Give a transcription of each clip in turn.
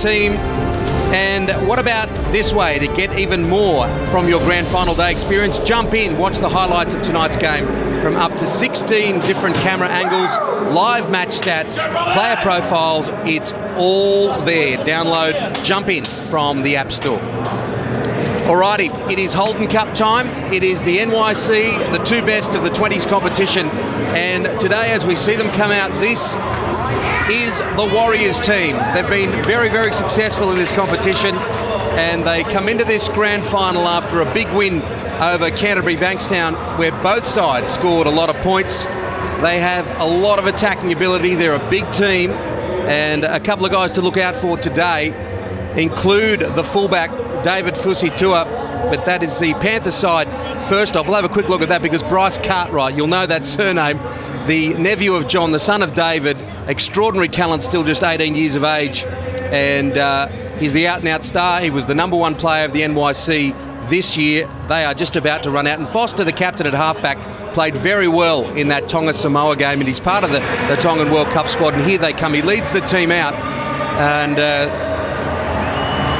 team. And what about this way to get even more from your grand final day experience? Jump in, watch the highlights of tonight's game from up to 16 different camera angles, live match stats, player profiles. It's all there. Download Jump In from the App Store. Alrighty, it is Holden Cup time. It is the NYC, the two best of the 20s competition. And today, as we see them come out, this is the Warriors team. They've been very, very successful in this competition, and they come into this grand final after a big win over Canterbury Bankstown, where both sides scored a lot of points. They have a lot of attacking ability. They're a big team, and a couple of guys to look out for today include the fullback David Fusitua, but that is the Panthers side. First off, we'll have a quick look at that because Bryce Cartwright, you'll know that surname, the nephew of John, the son of David, extraordinary talent, still just 18 years of age, and he's the out-and-out star. He was the #1 player of the NYC this year. They are just about to run out, and Foster, the captain at halfback, played very well in that Tonga-Samoa game, and he's part of the Tongan World Cup squad, and here they come. He leads the team out, and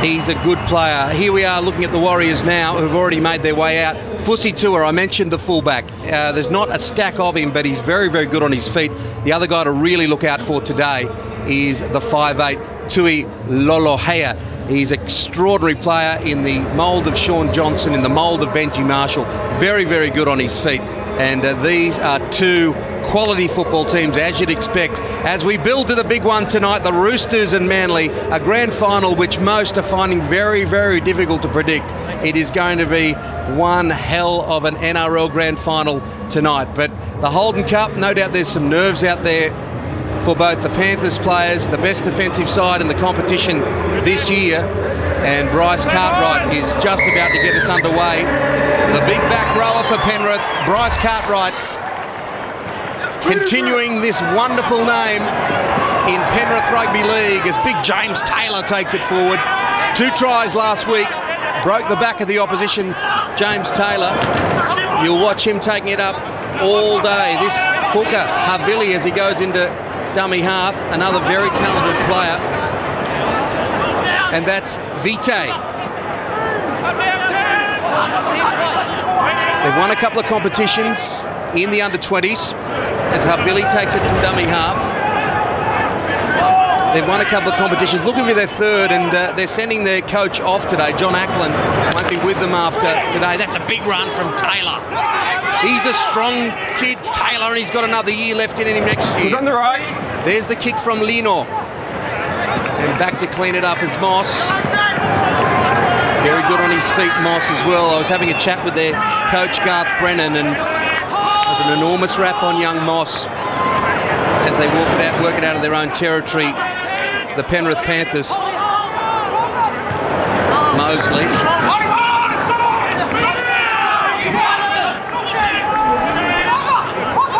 he's a good player. Here we are looking at the Warriors now, who've already made their way out. Fusitua, I mentioned the fullback. There's not a stack of him, but he's very, very good on his feet. The other guy to really look out for today is the 5'8", Tui Lolohea. He's an extraordinary player in the mould of Sean Johnson, in the mould of Benji Marshall. Very, very good on his feet. And these are two quality football teams, as you'd expect. As we build to the big one tonight, the Roosters and Manly, a grand final which most are finding very, very difficult to predict. It is going to be one hell of an NRL grand final tonight. But the Holden Cup, no doubt there's some nerves out there for both the Panthers players, the best defensive side in the competition this year, and Bryce Cartwright is just about to get us underway. The big back rower for Penrith, Bryce Cartwright, continuing this wonderful name in Penrith Rugby League as big James Taylor takes it forward. 2 tries last week, broke the back of the opposition, James Taylor. You'll watch him taking it up all day. This hooker, Havili, as he goes into dummy half, another very talented player. And that's Vitae. They've won a couple of competitions in the under-20s as Havili takes it from dummy half. They've won a couple of competitions, looking for their third, and they're sending their coach off today. John Ackland won't be with them after today. That's a big run from Taylor. He's a strong kid, Taylor, and he's got another year left in him next year. On the right. There's the kick from Lino. And back to clean it up is Moss. Very good on his feet, Moss, as well. I was having a chat with their coach, Garth Brennan, and there's an enormous rap on young Moss as they work it out of their own territory. The Penrith Panthers. Mosley.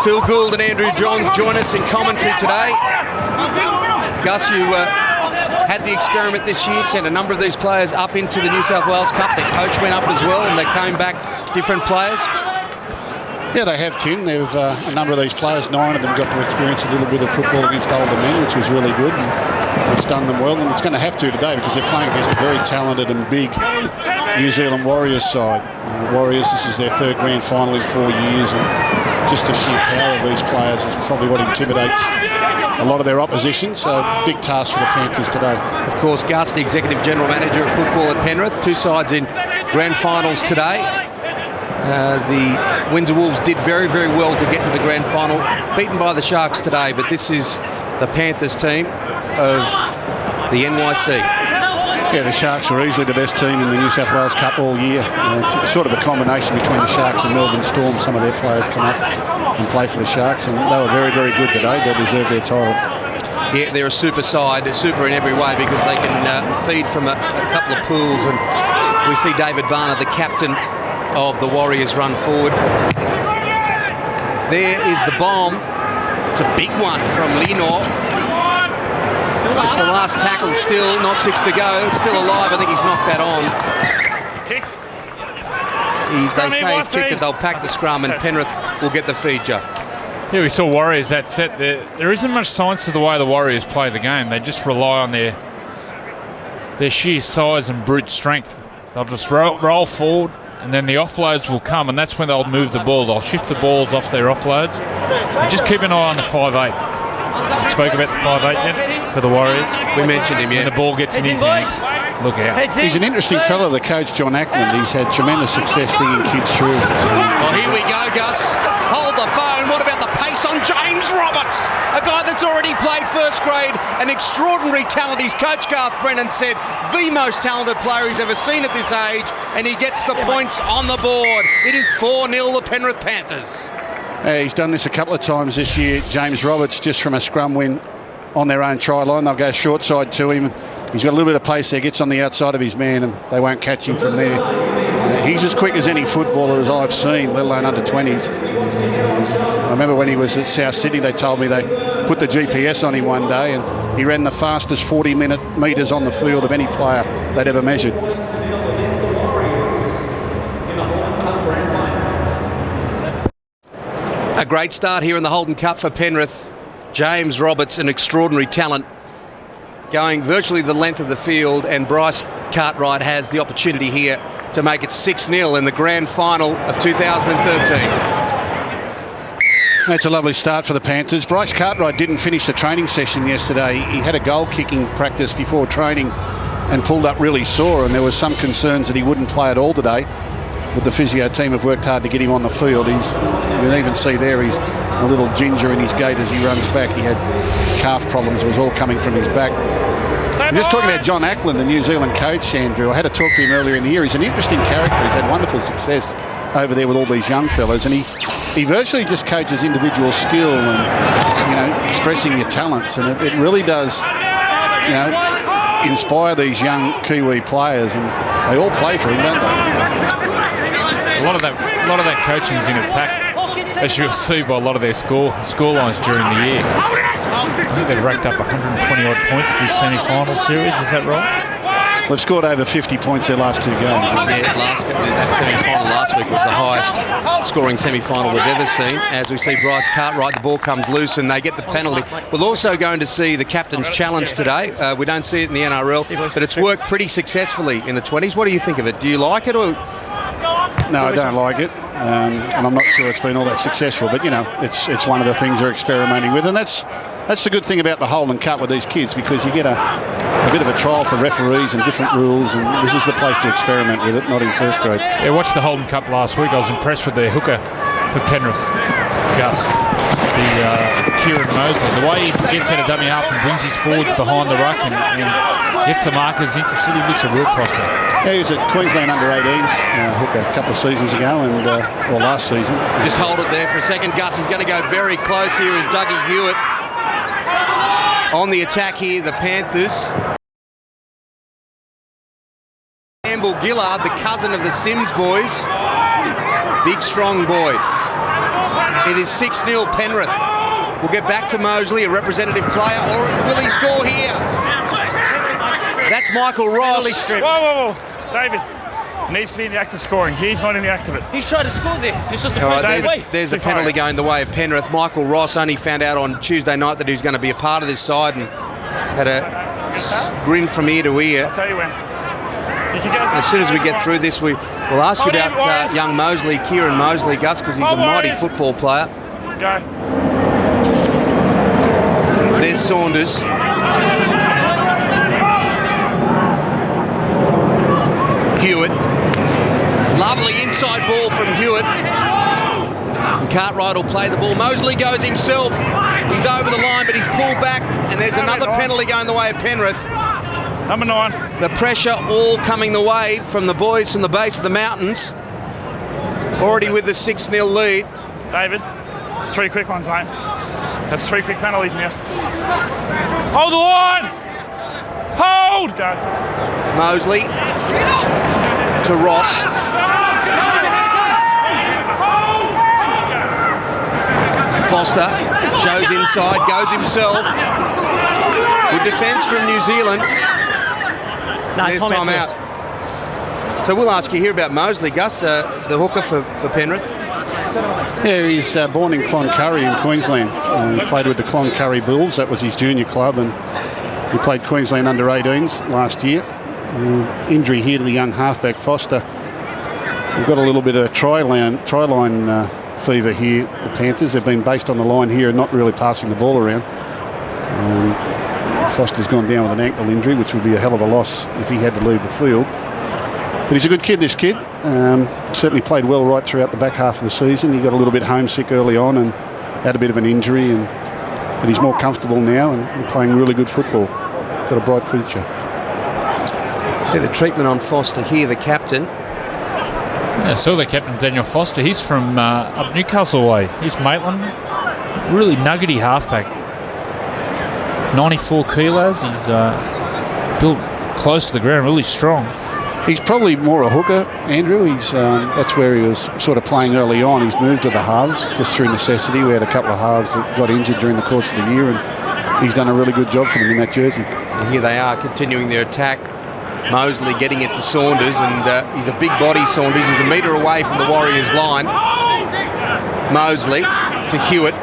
Phil Gould and Andrew Johns join us in commentary today. Gus, you had the experiment this year, sent a number of these players up into the New South Wales Cup. Their coach went up as well, and they came back different players. Yeah, they have, Tim. There's a number of these players, 9 of them got to experience a little bit of football against older men, which was really good, and it's done them well, and it's going to have to today because they're playing against a very talented and big New Zealand Warriors side. Warriors, this is their 3rd grand final in 4 years, and just the sheer power of these players is probably what intimidates a lot of their opposition, so big task for the Panthers today. Of course, Gus, the Executive General Manager of football at Penrith, 2 sides in grand finals today. The Windsor Wolves did very, very well to get to the grand final, beaten by the Sharks today, but this is the Panthers team of the NYC. Yeah, the Sharks are easily the best team in the New South Wales Cup all year. It's sort of a combination between the Sharks and Melbourne Storm. Some of their players come up and play for the Sharks, and they were very, very good today. They deserve their title. Yeah, they're a super side, super in every way because they can feed from a couple of pools, and we see David Barner, the captain of the Warriors, run forward. There is the bomb. It's a big one from Lino. It's the last tackle still, not 6 to go. It's still alive. I think he's knocked that on. Kicked. They say he's kicked it. They'll pack the scrum and Penrith will get the feed, Joe. Yeah, we saw Warriors that set. There isn't much science to the way the Warriors play the game. They just rely on their their sheer size and brute strength. They'll just roll forward, and then the offloads will come, and that's when they'll move the ball. They'll shift the balls off their offloads. And just keep an eye on the 5'8". Spoke about the 5'8" yet for the Warriors. We mentioned him, yeah. When the ball gets in his hands, look out. He's an interesting fellow, the coach, John Ackland. He's had tremendous success digging kids through. Oh, here we go, Gus. Hold the phone. What about the pace on James Roberts? A guy that's already played first grade, an extraordinary talent. His coach, Garth Brennan, said the most talented player he's ever seen at this age, and he gets the points on the board. It is 4-0 the Penrith Panthers. He's done this a couple of times this year, James Roberts, just from a scrum win on their own try line. They'll go short side to him. He's got a little bit of pace there, gets on the outside of his man, and they won't catch him from there. He's as quick as any footballer as I've seen, let alone under 20s. I remember when he was at South Sydney, they told me they put the GPS on him one day, and he ran the fastest 40-minute metres on the field of any player they'd ever measured. A great start here in the Holden Cup for Penrith. James Roberts, an extraordinary talent, going virtually the length of the field, and Bryce Cartwright has the opportunity here to make it 6-0 in the grand final of 2013. That's a lovely start for the Panthers. Bryce Cartwright didn't finish the training session yesterday. He had a goal-kicking practice before training and pulled up really sore, and there was some concerns that he wouldn't play at all today. But the physio team have worked hard to get him on the field. You can even see there he's a little ginger in his gait as he runs back. He had calf problems. It was all coming from his back. I'm just talking about John Ackland, the New Zealand coach, Andrew. I had to talk to him earlier in the year. He's an interesting character. He's had wonderful success over there with all these young fellas, and he virtually just coaches individual skill and, expressing your talents, and it really does, inspire these young Kiwi players, and they all play for him, don't they? A lot of that coaching is in attack, as you'll see by a lot of their score lines during the year. I think they've racked up 120 odd points this semi-final series. Is that right? They've scored over 50 points their last two games. Yeah, that semi-final last week was the highest scoring semi-final we've ever seen. As we see Bryce Cartwright, the ball comes loose and they get the penalty. We're also going to see the captain's challenge today. We don't see it in the NRL, but it's worked pretty successfully in the 20s. What do you think of it? Do you like it, or? No, I don't like it, and I'm not sure it's been all that successful. But it's one of the things they're experimenting with, and that's the good thing about the Holden Cup with these kids, because you get a bit of a trial for referees and different rules, and this is the place to experiment with it, not in first grade. Yeah, I watched the Holden Cup last week. I was impressed with their hooker for Penrith, Gus, Kieran Mosley. The way he gets out of dummy half and brings his forwards behind the ruck and gets the markers interested, he looks a real prospect. Yeah, he was at Queensland under-18s hooker a couple of seasons ago, or last season. Just hold it there for a second. Gus is going to go very close here as Dougie Hewitt on the attack here, the Panthers. Campbell Gillard, the cousin of the Sims boys. Big, strong boy. It is 6-0 Penrith. We'll get back to Mosley, a representative player, or will he score here? That's Michael Ross. Whoa. David, needs to be in the act of scoring. He's not in the act of it. He's trying to score there. He's just a All right, there's a penalty going the way of Penrith. Michael Ross only found out on Tuesday night that he was going to be a part of this side and had a grin from ear to ear. I'll tell you when. As soon as we get through this, we'll ask you about young Mosley, Kieran Mosley, Gus, because he's a mighty football player. Go. There's Saunders. Hewitt. Lovely inside ball from Hewitt. And Cartwright will play the ball. Mosley goes himself. He's over the line, but he's pulled back. And there's another penalty going the way of Penrith. Number 9. The pressure all coming the way from the boys from the base of the mountains. Already with the 6-0 lead. David, it's 3 quick ones, mate. That's 3 quick penalties now. Hold the line! Hold! Go. Mosley to Ross. Foster shows inside, goes himself. Good defence from New Zealand. There's time out. So we'll ask you here about Mosley, Gus, the hooker for Penrith. Yeah, he's born in Cloncurry in Queensland. He played with the Cloncurry Bulls. That was his junior club, and he played Queensland under-18s last year. Injury here to the young halfback Foster. We've got a little bit of try line fever here, the Panthers. They've been based on the line here and not really passing the ball around. Foster's gone down with an ankle injury, which would be a hell of a loss if he had to leave the field. But he's a good kid, this kid. Certainly played well right throughout the back half of the season. He got a little bit homesick early on and had a bit of an injury, but he's more comfortable now and playing really good football. Got a bright future. See the treatment on Foster here, the captain. Yeah, so the captain, Daniel Foster, he's from up Newcastle way. He's Maitland. Really nuggety halfback. 94 kilos. He's built close to the ground, really strong. He's probably more a hooker, Andrew. That's where he was sort of playing early on. He's moved to the halves just through necessity. We had a couple of halves that got injured during the course of the year, and he's done a really good job for them in that jersey. And here they are continuing their attack. Mosley getting it to Saunders, and he's a big body, Saunders. He's a metre away from the Warriors line. Mosley to Hewitt.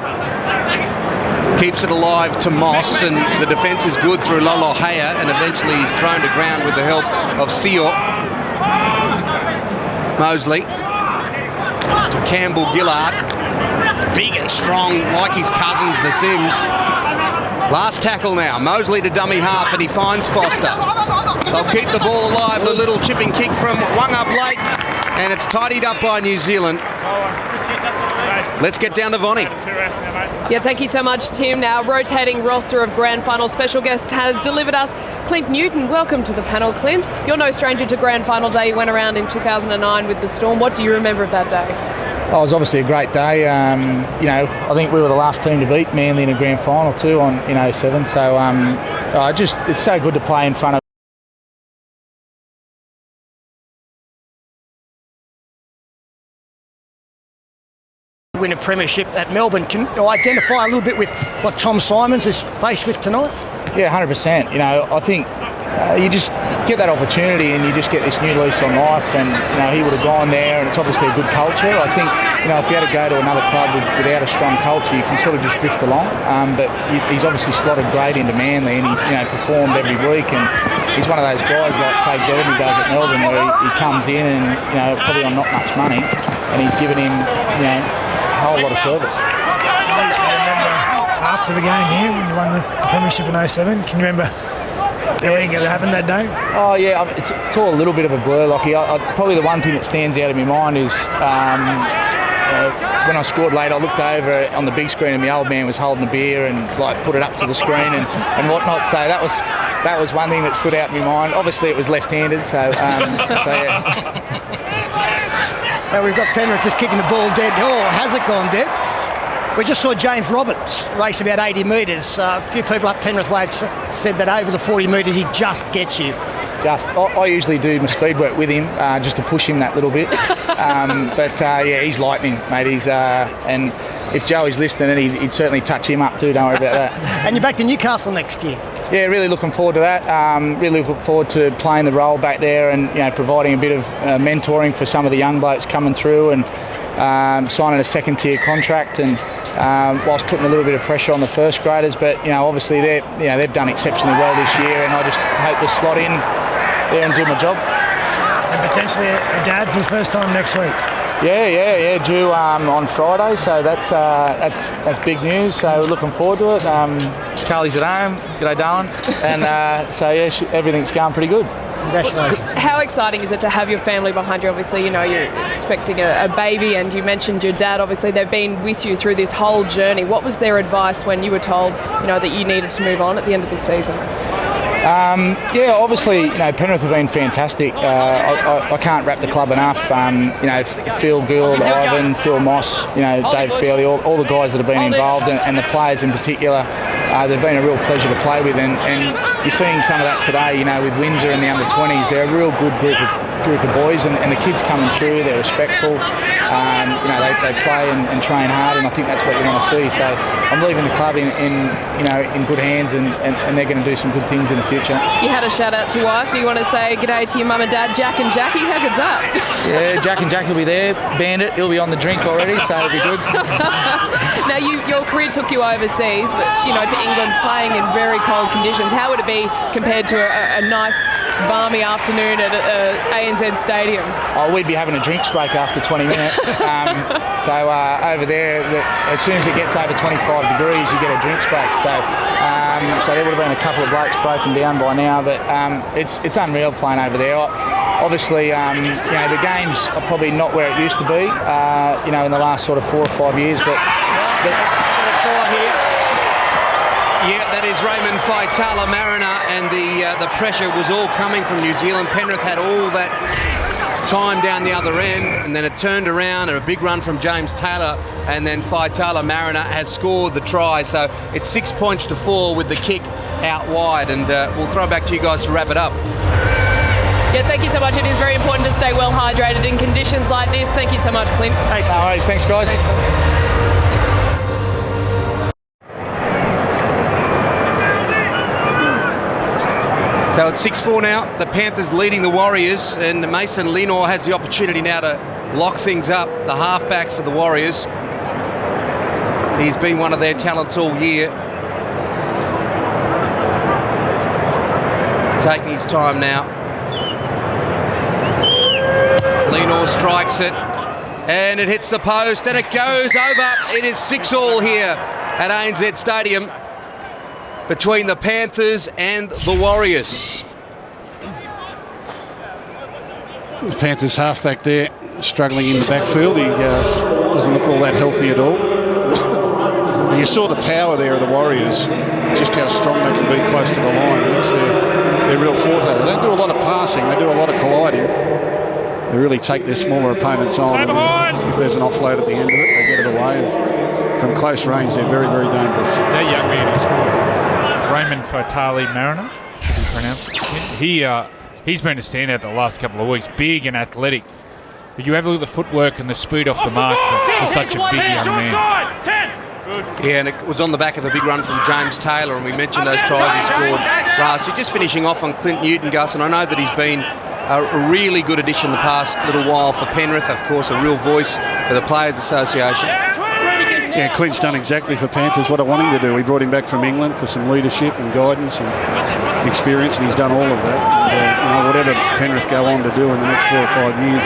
Keeps it alive to Moss, and the defence is good through Lolohea, and eventually he's thrown to ground with the help of Seo. Mosley to Campbell Gillard. Big and strong, like his cousins, the Sims. Last tackle now. Mosley to dummy half, and he finds Foster. They'll keep the ball alive. A little chipping kick from Wanga Blake, and it's tidied up by New Zealand. Let's get down to Vonnie. Yeah, thank you so much, Tim. Now, rotating roster of grand final special guests has delivered us Clint Newton. Welcome to the panel, Clint. You're no stranger to grand final day. You went around in 2009 with the Storm. What do you remember of that day? Oh, it was obviously a great day. I think we were the last team to beat Manly in a grand final too in 07. So it's so good to play in front of win a premiership at Melbourne. Can you identify a little bit with what Tom Simons is faced with tonight? Yeah, 100%. I think you just get that opportunity and you just get this new lease on life, and he would have gone there, and it's obviously a good culture. I think if you had to go to another club without a strong culture, you can sort of just drift along, but he's obviously slotted great into Manly, and he's performed every week, and he's one of those guys like Craig Doherty does at Melbourne, where he comes in and probably on not much money, and he's given him a whole lot of service. After the game here, when you won the premiership in 07, can you remember everything that happened that day? Oh yeah, it's all a little bit of a blur. Probably the one thing that stands out in my mind is when I scored late, I looked over on the big screen and my old man was holding a beer and put it up to the screen and whatnot. So that was one thing that stood out in my mind. Obviously it was left-handed, so yeah. Now we've got Penrith just kicking the ball dead. Oh, has it gone dead? We just saw James Roberts race about 80 metres. A few people up Penrith Way said that over the 40 metres he just gets you. I usually do my speed work with him just to push him that little bit. Yeah, he's lightning, mate. And if Joey's listening, he'd certainly touch him up too. Don't worry about that. And you're back to Newcastle next year. Yeah, really looking forward to that. Really looking forward to playing the role back there and providing a bit of mentoring for some of the young blokes coming through and signing a second-tier contract and whilst putting a little bit of pressure on the first graders. But obviously they've done exceptionally well this year, and I just hope to slot in there and do my job. And potentially a dad for the first time next week. Yeah, due on Friday, so that's big news. So we're looking forward to it. Charlie's at home. G'day, darling. And everything's going pretty good. Congratulations. How exciting is it to have your family behind you? Obviously, you're expecting a baby, and you mentioned your dad. Obviously, they've been with you through this whole journey. What was their advice when you were told, that you needed to move on at the end of the season? Obviously, Penrith have been fantastic. I can't wrap the club enough. Phil Gould, Ivan, Phil Moss, Dave Fairley, all the guys that have been involved, and the players in particular. They've been a real pleasure to play with, and you're seeing some of that today. With Windsor and the under-20s, they're a real good group of boys, and the kids coming through. They're respectful. They play and train hard, and I think that's what you want to see. So I'm leaving the club in good hands, and they're going to do some good things in the future. You had a shout out to your wife. Do you want to say g'day to your mum and dad, Jack and Jackie? How good's that? Yeah, Jack and Jackie will be there. Bandit, he'll be on the drink already, so it'll be good. Now, your career took you overseas, but to England, playing in very cold conditions. How would it be compared to a nice balmy afternoon at ANZ Stadium? Oh, we'd be having a drinks break after 20 minutes. So over there, as soon as it gets over 25 degrees, you get a drinks break. So there would have been a couple of blokes broken down by now, but it's unreal playing over there. Obviously, the games are probably not where it used to be, in the last sort of 4 or 5 years, but a try here. Yeah, that is Raymond Faitala Mariner, and the pressure was all coming from New Zealand. Penrith had all that time down the other end, and then it turned around, and a big run from James Taylor, and then Faitala Mariner has scored the try. So it's 6 points to 4 with the kick out wide, and we'll throw back to you guys to wrap it up. Yeah, thank you so much. It is very important to stay well hydrated in conditions like this. Thank you so much, Clint. Thanks, no worries. Thanks, guys. So it's 6-4 now. The Panthers leading the Warriors, and Mason Lenore has the opportunity now to lock things up, the halfback for the Warriors. He's been one of their talents all year. Taking his time now. Lenore strikes it, and it hits the post, and it goes over. It is 6-all here at ANZ Stadium between the Panthers and the Warriors. The Panthers halfback there, struggling in the backfield. He doesn't look all that healthy at all. And you saw the power there of the Warriors, just how strong they can be close to the line, and that's their real forte. They don't do a lot of passing, they do a lot of colliding. They really take their smaller opponents on. If there's an offload at the end of it, they get it away. And from close range, they're very, very dangerous. That young man who scored, Raymond Faitala Mariner, should be pronounced. He's been a standout the last couple of weeks. Big and athletic. But you have a look at the footwork and the speed off the mark for such a big young man. Yeah, and it was on the back of a big run from James Taylor, and we mentioned those tries he scored last year. Just finishing off on Clint Newton, Gus, and I know that he's been a really good addition the past little while for Penrith, of course, a real voice for the Players Association. Yeah, Clint's done exactly for Panthers what I want him to do. We brought him back from England for some leadership and guidance and experience, and he's done all of that. And, whatever Penrith go on to do in the next 4 or 5 years,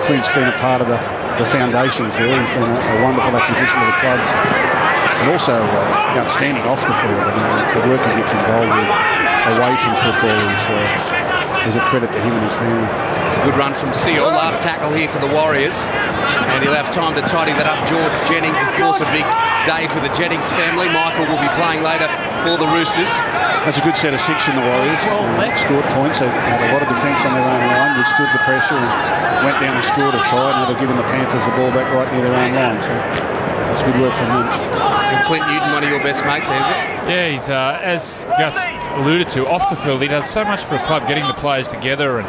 Clint's been a part of the foundations there. He's been a wonderful acquisition of the club, and also outstanding off the field. The work he gets involved with away from football is a credit to him and his family. It's a good run from Seal, last tackle here for the Warriors, and he'll have time to tidy that up. George Jennings, of course, a big day for the Jennings family. Michael will be playing later for the Roosters. That's a good set of 6 in the Warriors. Scored points. They had a lot of defence on their own line, withstood the pressure and went down and scored a try. Now they're giving the Panthers the ball back right near their own line. So that's good work from them. And Clint Newton, one of your best mates, Andrew. Yeah, he's, as Gus alluded to, off the field, he does so much for a club, getting the players together and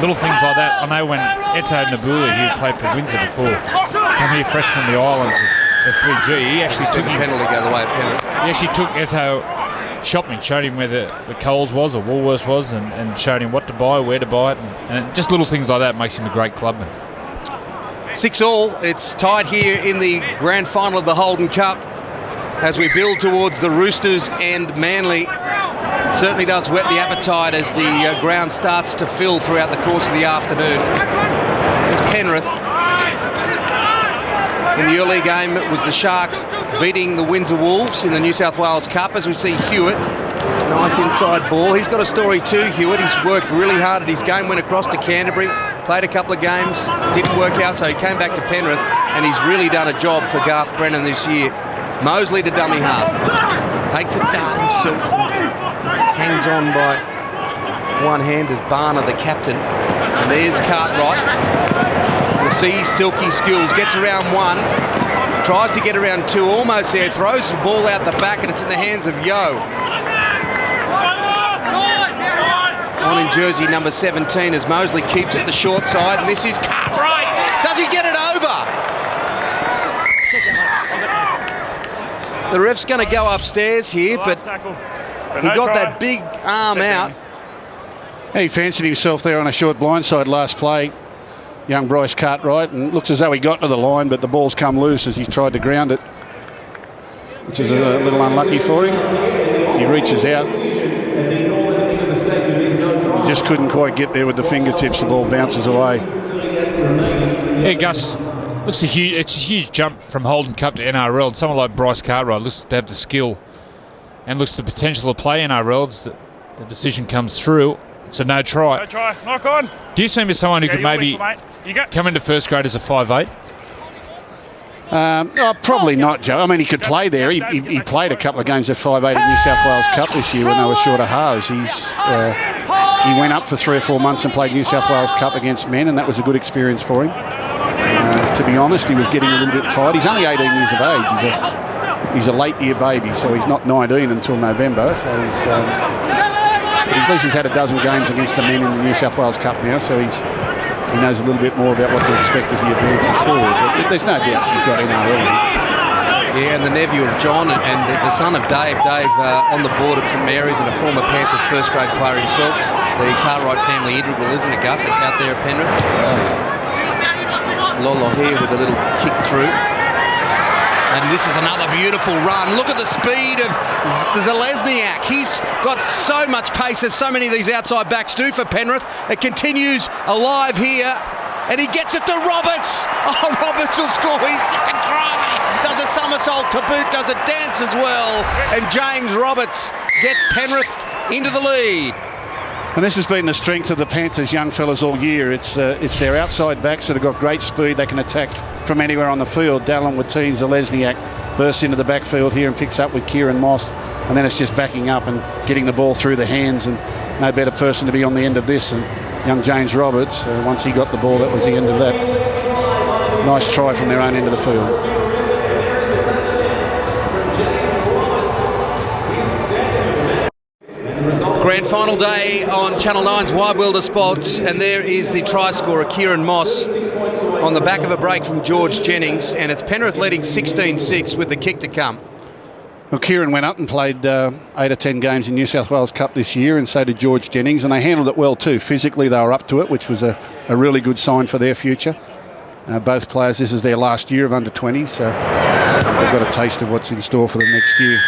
little things like that. I know when Eto Nabuli, who played for Windsor before, came here fresh from the islands with 3G, he actually took him. Penalty go the way of penalty. He actually took Eto shopping, showed him where the Coles was or Woolworths was, and showed him what to buy, where to buy it, and just little things like that makes him a great clubman. 6-all. It's tied here in the grand final of the Holden Cup as we build towards the Roosters and Manly. Certainly does whet the appetite as the ground starts to fill throughout the course of the afternoon. This is Penrith. In the earlier game, it was the Sharks beating the Windsor Wolves in the New South Wales Cup. As we see Hewitt, nice inside ball. He's got a story too, Hewitt. He's worked really hard at his game, went across to Canterbury, played a couple of games, didn't work out, so he came back to Penrith, and he's really done a job for Garth Brennan this year. Mosley to dummy half. Takes it down himself. Hangs on by one hand as Barner, the captain. And there's Cartwright. We'll see silky skills. Gets around one. Tries to get around two. Almost there. Throws the ball out the back, and it's in the hands of Yo. On in jersey number 17 as Mosley keeps it the short side. And this is Cartwright. Does he get it over? The ref's going to go upstairs here, but he got that big arm out. He fancied himself there on a short blindside last play, young Bryce Cartwright, and looks as though he got to the line, but the ball's come loose as he's tried to ground it, which is a little unlucky for him. He reaches out. just couldn't quite get there with the fingertips. The ball bounces away. Yeah, Gus, it's a huge jump from Holden Cup to NRL. And someone like Bryce Cartwright looks to have the skill and looks the potential to play NRL. The decision comes through. It's a no try. No try. Knock on. Do you see him as someone who could maybe come into first grade as a 5'8"? Probably not, Joe. I mean, he could play there. He played a couple of games at 5'8" in New South Wales Cup this year when they were short of halves. He went up for 3 or 4 months and played New South Wales Cup against men, and that was a good experience for him. To be honest, he was getting a little bit tired. He's only 18 years of age. He's a late year baby, so he's not 19 until November. So at least he's had a dozen games against the men in the New South Wales Cup now, so he knows a little bit more about what to expect as he advances forward. But there's no doubt he's got NRL. Yeah, and the nephew of John and the son of Dave. Dave on the board at St Mary's and a former Panthers first grade player himself. The Cartwright family integral, isn't it, Gus, out there at Penrith? Lolo here with a little kick through. And this is another beautiful run. Look at the speed of Zelezniak. He's got so much pace, as so many of these outside backs do for Penrith. It continues alive here, and he gets it to Roberts. Oh, Roberts will score his second try. Does a somersault to boot, does a dance as well. And James Roberts gets Penrith into the lead. And this has been the strength of the Panthers young fellas all year. It's their outside backs that have got great speed. They can attack from anywhere on the field. Dallin Watine, Zelezniak bursts into the backfield here and picks up with Kieran Moss. And then it's just backing up and getting the ball through the hands. And no better person to be on the end of this than young James Roberts. Once he got the ball, that was the end of that. Nice try from their own end of the field. Grand final day on Channel 9's Wide World of Sports, and there is the try scorer, Kieran Moss, on the back of a break from George Jennings, and it's Penrith leading 16-6 with the kick to come. Well, Kieran went up and played 8 or 10 games in New South Wales Cup this year, and so did George Jennings, and they handled it well too. Physically, they were up to it, which was a really good sign for their future. Both players, this is their last year of under-20s, so they've got a taste of what's in store for them next year.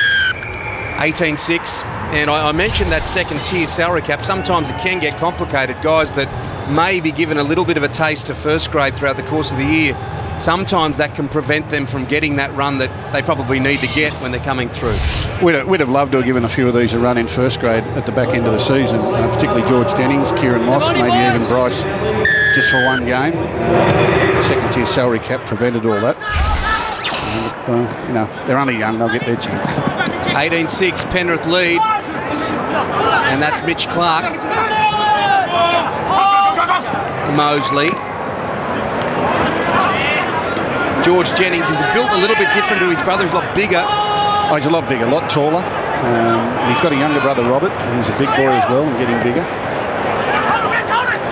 18-6, and I mentioned that second tier salary cap. Sometimes it can get complicated. Guys that may be given a little bit of a taste of first grade throughout the course of the year, sometimes that can prevent them from getting that run that they probably need to get when they're coming through. We'd have loved to have given a few of these a run in first grade at the back end of the season, particularly George Jennings, Kieran Moss, maybe even Bryce, just for one game. Second tier salary cap prevented all that. They're only young, they'll get their chance. 18-6, Penrith lead, and that's Mitch Clark. Mosley. George Jennings is built a little bit different to his brother. He's a lot bigger. Oh, he's a lot bigger, a lot taller. He's got a younger brother, Robert, who's a big boy as well and getting bigger.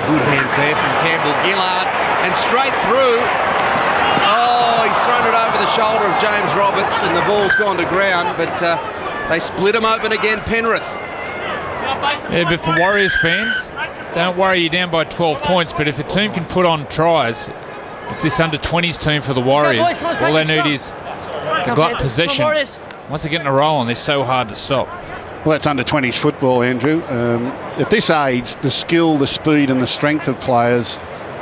Good hands there from Campbell Gillard, and straight through. Oh, he's thrown it over the shoulder of James Roberts, and the ball's gone to ground, but they split him open again, Penrith. Yeah, but for Warriors fans, don't worry, you're down by 12 points, but if a team can put on tries, it's this under-20s team for the Warriors. All they need is the glut possession. Once they get in a roll on, they're so hard to stop. Well, that's under-20s football, Andrew. At this age, the skill, the speed and the strength of players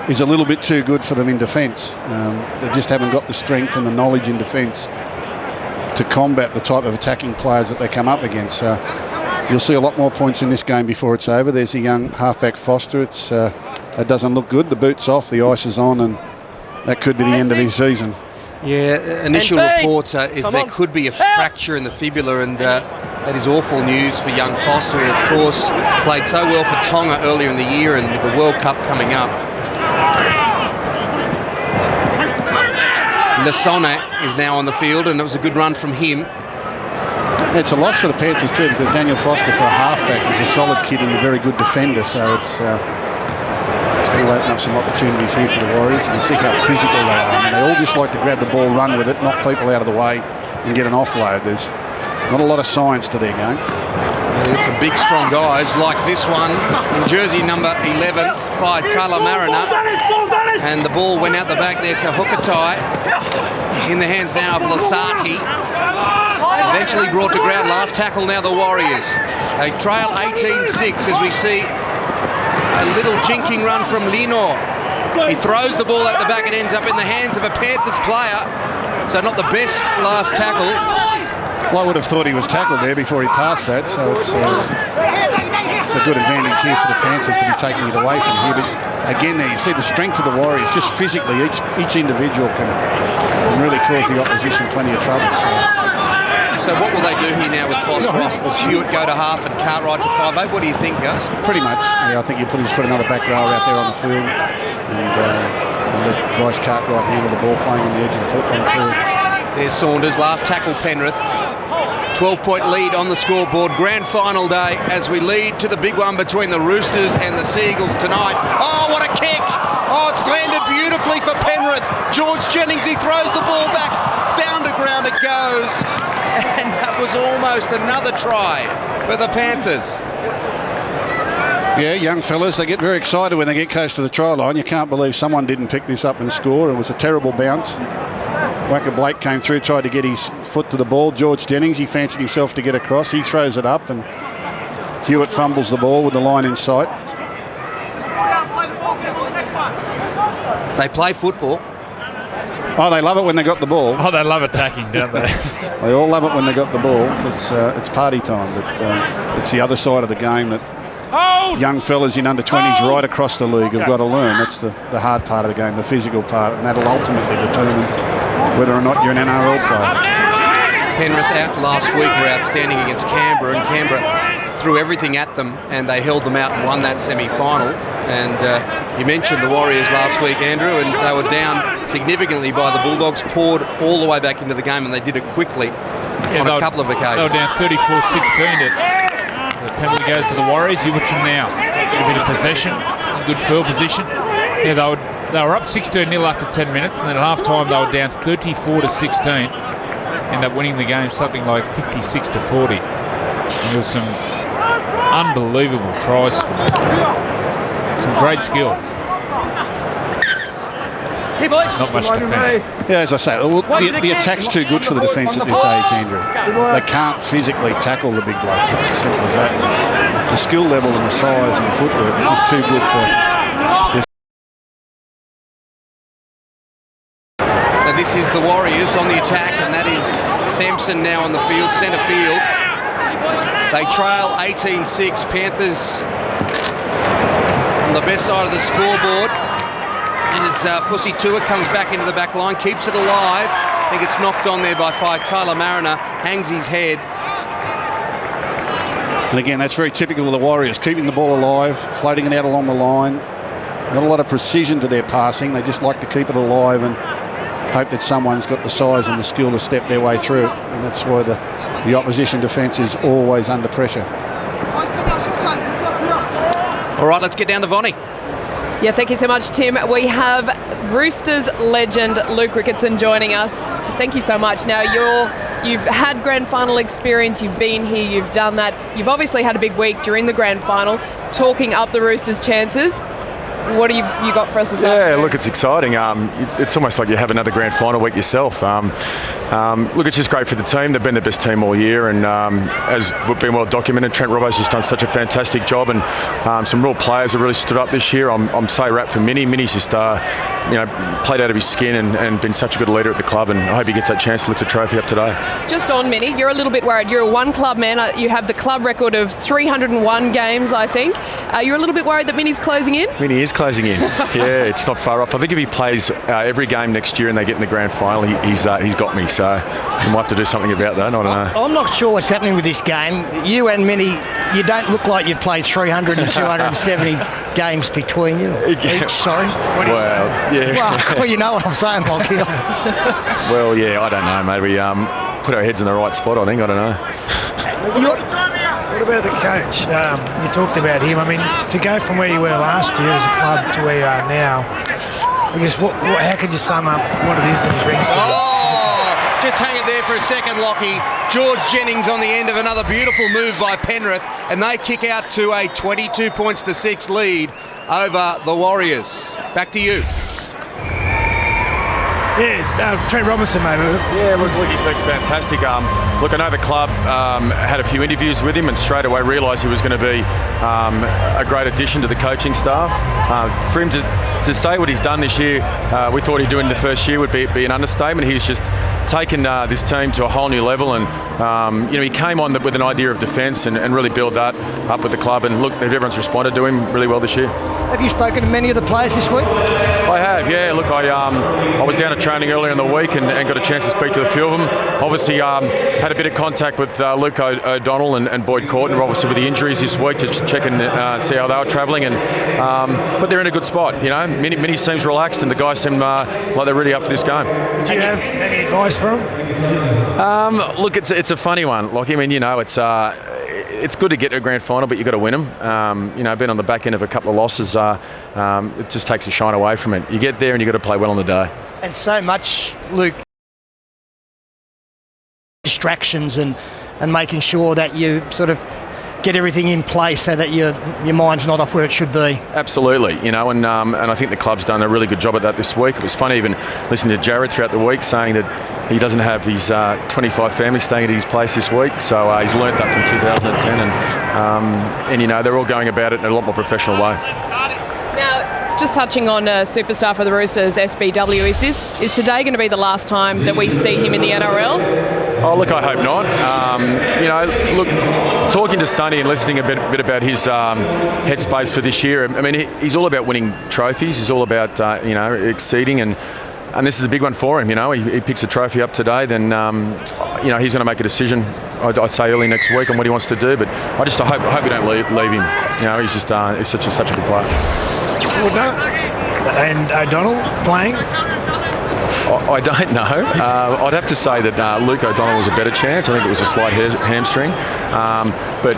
is a little bit too good for them in defence. They just haven't got the strength and the knowledge in defence to combat the type of attacking players that they come up against. You'll see a lot more points in this game before it's over. There's a young halfback Foster. It doesn't look good. The boot's off, the ice is on, and that could be the end of his season. Yeah, initial reports is there could be a fracture in the fibula, and that is awful news for young Foster, who of course played so well for Tonga earlier in the year, and with the World Cup coming up. Lasone is now on the field, and it was a good run from him. It's a loss for the Panthers too, because Daniel Foster, for a halfback, is a solid kid and a very good defender, so it's going to open up some opportunities here for the Warriors. You can see how physical they are. I mean, they all just like to grab the ball, run with it, knock people out of the way and get an offload. There's not a lot of science to their game. There's some big strong guys like this one in jersey number 11, Faitala Mariner, and the ball went out the back there to Hukatai, in the hands now of Lasati. Eventually brought to ground. Last tackle now the Warriors. They trail 18-6 as we see A little jinking run from Lino. He throws the ball at the back. It ends up in the hands of a Panthers player. So not the best last tackle. Well, I would have thought he was tackled there before he passed that. So it's a good advantage here for the Panthers to be taking it away from here. But again, there you see the strength of the Warriors. Just physically, each individual can really cause the opposition plenty of trouble. So what will they do here now with Foss Ross? Does Hewitt go to half and Cartwright to 5'8"? What do you think, Gus? Pretty much. Yeah, I think you put another back rower out there on the field and let Bryce Cartwright handle the ball playing on the edge of the field. There's Saunders, last tackle Penrith. 12-point lead on the scoreboard. Grand final day as we lead to the big one between the Roosters and the Seagulls tonight. Oh, what a kick! Oh, it's landed beautifully for Penrith. George Jennings, he throws the ball back. Down to ground it goes. And that was almost another try for the Panthers. Yeah, young fellas, they get very excited when they get close to the try line. You can't believe someone didn't pick this up and score. It was a terrible bounce. Wacker Blake came through, tried to get his foot to the ball. George Jennings, he fancied himself to get across. He throws it up and Hewitt fumbles the ball with the line in sight. They play football. Oh, they love it when they got the ball. Oh, they love attacking, don't they? They all love it when they got the ball. It's party time, but it's the other side of the game that young fellas in under 20s right across the league have got to learn. That's the hard part of the game, the physical part, and that'll ultimately determine whether or not you're an NRL player. Penrith out last week were outstanding against Canberra, and Canberra threw everything at them and they held them out and won that semi-final. And you mentioned the Warriors last week, Andrew, and they were down significantly by the Bulldogs, poured all the way back into the game, and they did it quickly on a couple of occasions. They were down 34-16. The penalty goes to the Warriors. You watch them now. A bit of possession, good field position. Yeah, they were up 16-0 after 10 minutes, and then at half-time they were down 34-16. End up winning the game something like 56-40. There was some unbelievable tries. Some great skill. Hey boys. Not much defence. Yeah, as I say, the attack's too good for the defence at this age, Andrew. They can't physically tackle the big blokes. It's as simple as that. The skill level and the size and the footwork is just too good for this. So this is the Warriors on the attack, and that is Sampson now on the field, centre field. They trail 18-6. Panthers on the best side of the scoreboard. As Fussy Tua comes back into the back line, keeps it alive. I think it's knocked on there by 5. Tyler Mariner hangs his head. And again, that's very typical of the Warriors, keeping the ball alive, floating it out along the line. Not a lot of precision to their passing. They just like to keep it alive and hope that someone's got the size and the skill to step their way through it. And that's why the opposition defence is always under pressure. All right, let's get down to Vonnie. Yeah, thank you so much, Tim. We have Roosters legend Luke Ricketson joining us. Thank you so much. Now, you've had grand final experience. You've been here. You've done that. You've obviously had a big week during the grand final, talking up the Roosters' chances. What have you got for us this afternoon? Yeah, look, it's exciting. It's almost like you have another grand final week yourself. Look, it's just great for the team. They've been the best team all year, and as we've been well documented, Trent Robbo's just done such a fantastic job, and some real players have really stood up this year. I'm so wrapped for Minnie. Minnie's just played out of his skin and been such a good leader at the club, and I hope he gets that chance to lift the trophy up today. Just on Minnie, you're a little bit worried. You're a one-club man. You have the club record of 301 games, I think. You're a little bit worried that Minnie's closing in? Minnie is closing in. Yeah, it's not far off. I think if he plays every game next year and they get in the grand final, he's got me. So we might have to do something about that. I don't know. I'm not sure what's happening with this game. You and Minnie, you don't look like you've played 300 and 270 games between you each. Sorry. What do you say? Yeah. Well, you know what I'm saying, Bob. Well, yeah, I don't know. Maybe put our heads in the right spot. I think. I don't know. What about the coach? You talked about him. I mean, to go from where you were last year as a club to where you are now, I guess, how could you sum up what it is that he brings to the just hang it there for a second, Lockie. George Jennings on the end of another beautiful move by Penrith, and they kick out to a 22 points to 6 lead over the Warriors. Back to you. Yeah, Trent Robinson, mate. Yeah, look, he's been fantastic. Look, I know the club had a few interviews with him and straight away realised he was going to be a great addition to the coaching staff. For him to say what he's done this year, we thought he'd do it in the first year would be an understatement. He's just taken this team to a whole new level, and he came on with an idea of defence and really built that up with the club. And look, everyone's responded to him really well this year. Have you spoken to many of the players this week? I have, yeah. Look, I was down at training earlier in the week and got a chance to speak to a few of them. Obviously, had a bit of contact with Luke O'Donnell and Boyd Courtney, obviously with the injuries this week, to check and see how they were travelling. But they're in a good spot. Mini seems relaxed, and the guys seem like they're really up for this game. Do you have any advice for them? Look, it's a funny one. It's good to get to a grand final, but you've got to win them. Being on the back end of a couple of losses, it just takes a shine away from it. You get there and you've got to play well on the day. And so much, Luke, distractions and making sure that you sort of get everything in place so that your mind's not off where it should be. Absolutely, and I think the club's done a really good job at that this week. It was funny even listening to Jared throughout the week saying that he doesn't have his 25 family staying at his place this week, so he's learnt that from 2010, and they're all going about it in a lot more professional way. Now, just touching on superstar for the Roosters, SBW, is today going to be the last time that we see him in the NRL? Oh, look, I hope not. Look, talking to Sonny and listening a bit about his headspace for this year, I mean, he's all about winning trophies. He's all about, exceeding, and this is a big one for him. He picks a trophy up today, then, he's going to make a decision, I'd say early next week, on what he wants to do, but I hope we don't leave him. He's just he's such a good player. And O'Donnell playing? I don't know. I'd have to say that Luke O'Donnell was a better chance. I think it was a slight hamstring. But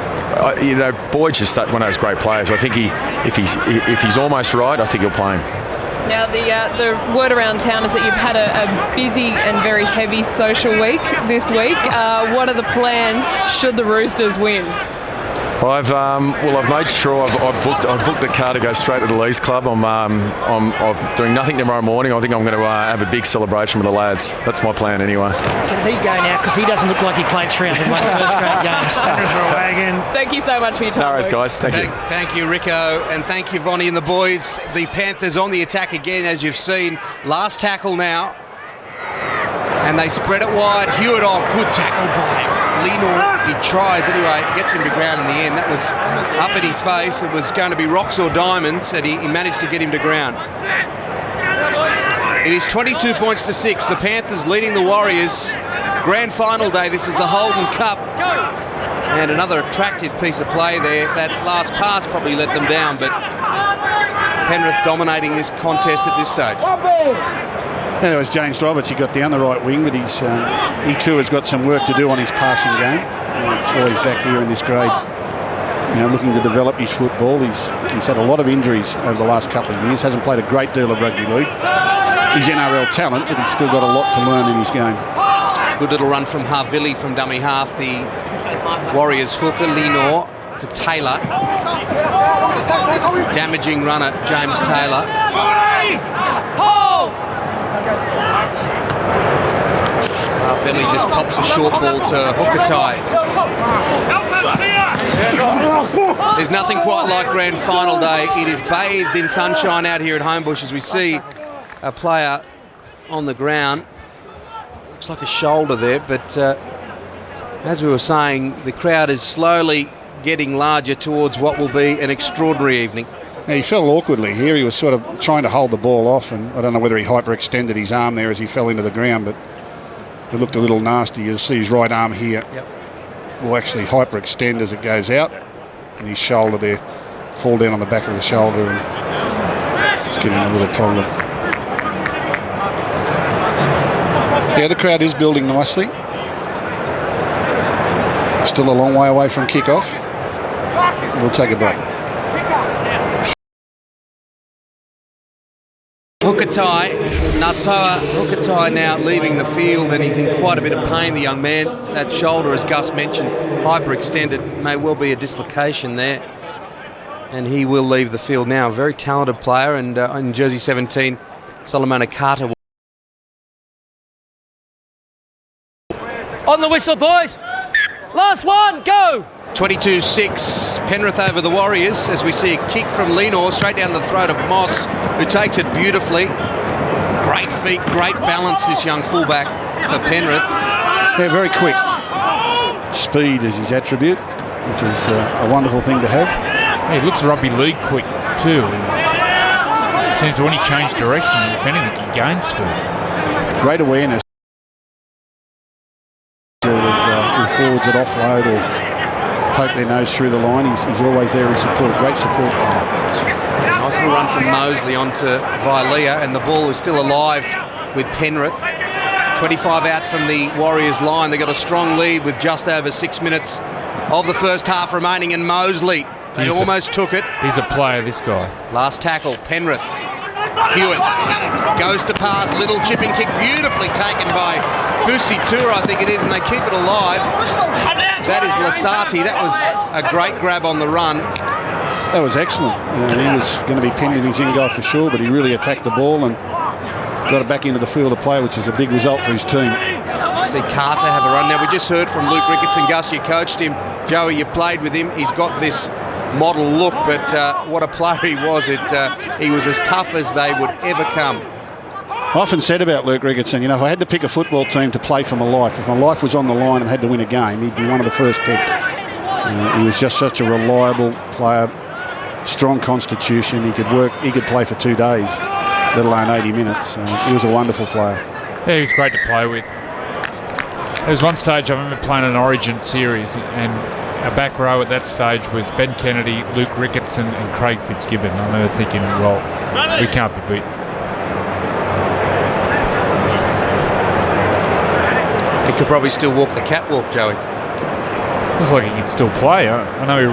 Boyd's just one of those great players. I think if he's almost right, I think he'll play him. Now, the word around town is that you've had a busy and very heavy social week this week. What are the plans should the Roosters win? I've made sure I've booked the car to go straight to the Lees Club. I'm doing nothing tomorrow morning. I think I'm going to have a big celebration with the lads. That's my plan anyway. Can he go now? Because he doesn't look like he played 301 first grade games. Thank you so much for your time. No worries, guys. Thank you. Thank you, Rico, and thank you, Vonnie and the boys. The Panthers on the attack again, as you've seen. Last tackle now. And they spread it wide. Hewitt, good tackle by Lino. He tries anyway, gets him to ground in the end. That was up in his face. It was going to be rocks or diamonds, and he managed to get him to ground. It is 22 points to 6. The Panthers leading the Warriors. Grand final day. This is the Holden Cup. And another attractive piece of play there. That last pass probably let them down, but Penrith dominating this contest at this stage. Yeah, it was James Roberts. He got down the right wing, but he too has got some work to do on his passing game. That's why he's back here in this grade, looking to develop his football. He's had a lot of injuries over the last couple of years. Hasn't played a great deal of rugby league. He's NRL talent, but he's still got a lot to learn in his game. Good little run from Havili from dummy half. The Warriors hooker, Lenore, to Taylor. Damaging runner, James Taylor. Billy just pops a short ball to Hukatai. There's nothing quite like grand final day. It is bathed in sunshine out here at Homebush as we see a player on the ground. Looks like a shoulder there, but as we were saying, the crowd is slowly getting larger towards what will be an extraordinary evening. Yeah, he fell awkwardly here. He was sort of trying to hold the ball off, and I don't know whether he hyperextended his arm there as he fell into the ground, but it looked a little nasty. You'll see his right arm here will actually hyperextend as it goes out, and his shoulder there fall down on the back of the shoulder, and it's giving him a little problem. Yeah, the crowd is building nicely. Still a long way away from kick-off. We'll take a break. Hukatai now leaving the field, and he's in quite a bit of pain, the young man. That shoulder, as Gus mentioned, hyperextended, may well be a dislocation there. And he will leave the field now. A very talented player, and in jersey 17, Solomon Carter On the whistle, boys. Last one, go. 22-6, Penrith over the Warriors, as we see a kick from Lenore straight down the throat of Moss, who takes it beautifully. Great feet, great balance, this young fullback for Penrith. Yeah, very quick. Speed is his attribute, which is a wonderful thing to have. Yeah, he looks rugby league quick too. It seems when he changed direction, if anything, he gained speed. Great awareness with forwards that offload or poke their nose through the line. He's always there in support. Great support player. Nice little run from Mosley onto Vilea, and the ball is still alive with Penrith. 25 out from the Warriors line. They got a strong lead with just over 6 minutes of the first half remaining, and Mosley, they almost took it. He's a player, this guy. Last tackle, Penrith. Hewitt goes to pass, little chipping kick, beautifully taken by Fusitura, I think it is, and they keep it alive. That is Lasati. That was a great grab on the run. That was excellent. He was going to be pinned in his in goal for sure, but he really attacked the ball and got it back into the field of play, which is a big result for his team. See Carter have a run. Now, we just heard from Luke Ricketson. Gus, you coached him. Joey, you played with him. He's got this model look, but what a player he was. He was as tough as they would ever come. I often said about Luke Ricketson, if I had to pick a football team to play for my life, if my life was on the line and had to win a game, he'd be one of the first picked. He was just such a reliable player, strong constitution. He could play for 2 days, let alone 80 minutes. He was a wonderful player. Yeah, he was great to play with. There was one stage I remember playing an Origin series, and our back row at that stage was Ben Kennedy, Luke Ricketson and Craig Fitzgibbon. I remember thinking, well, we can't be beat. He could probably still walk the catwalk, Joey. Looks like he could still play. I know he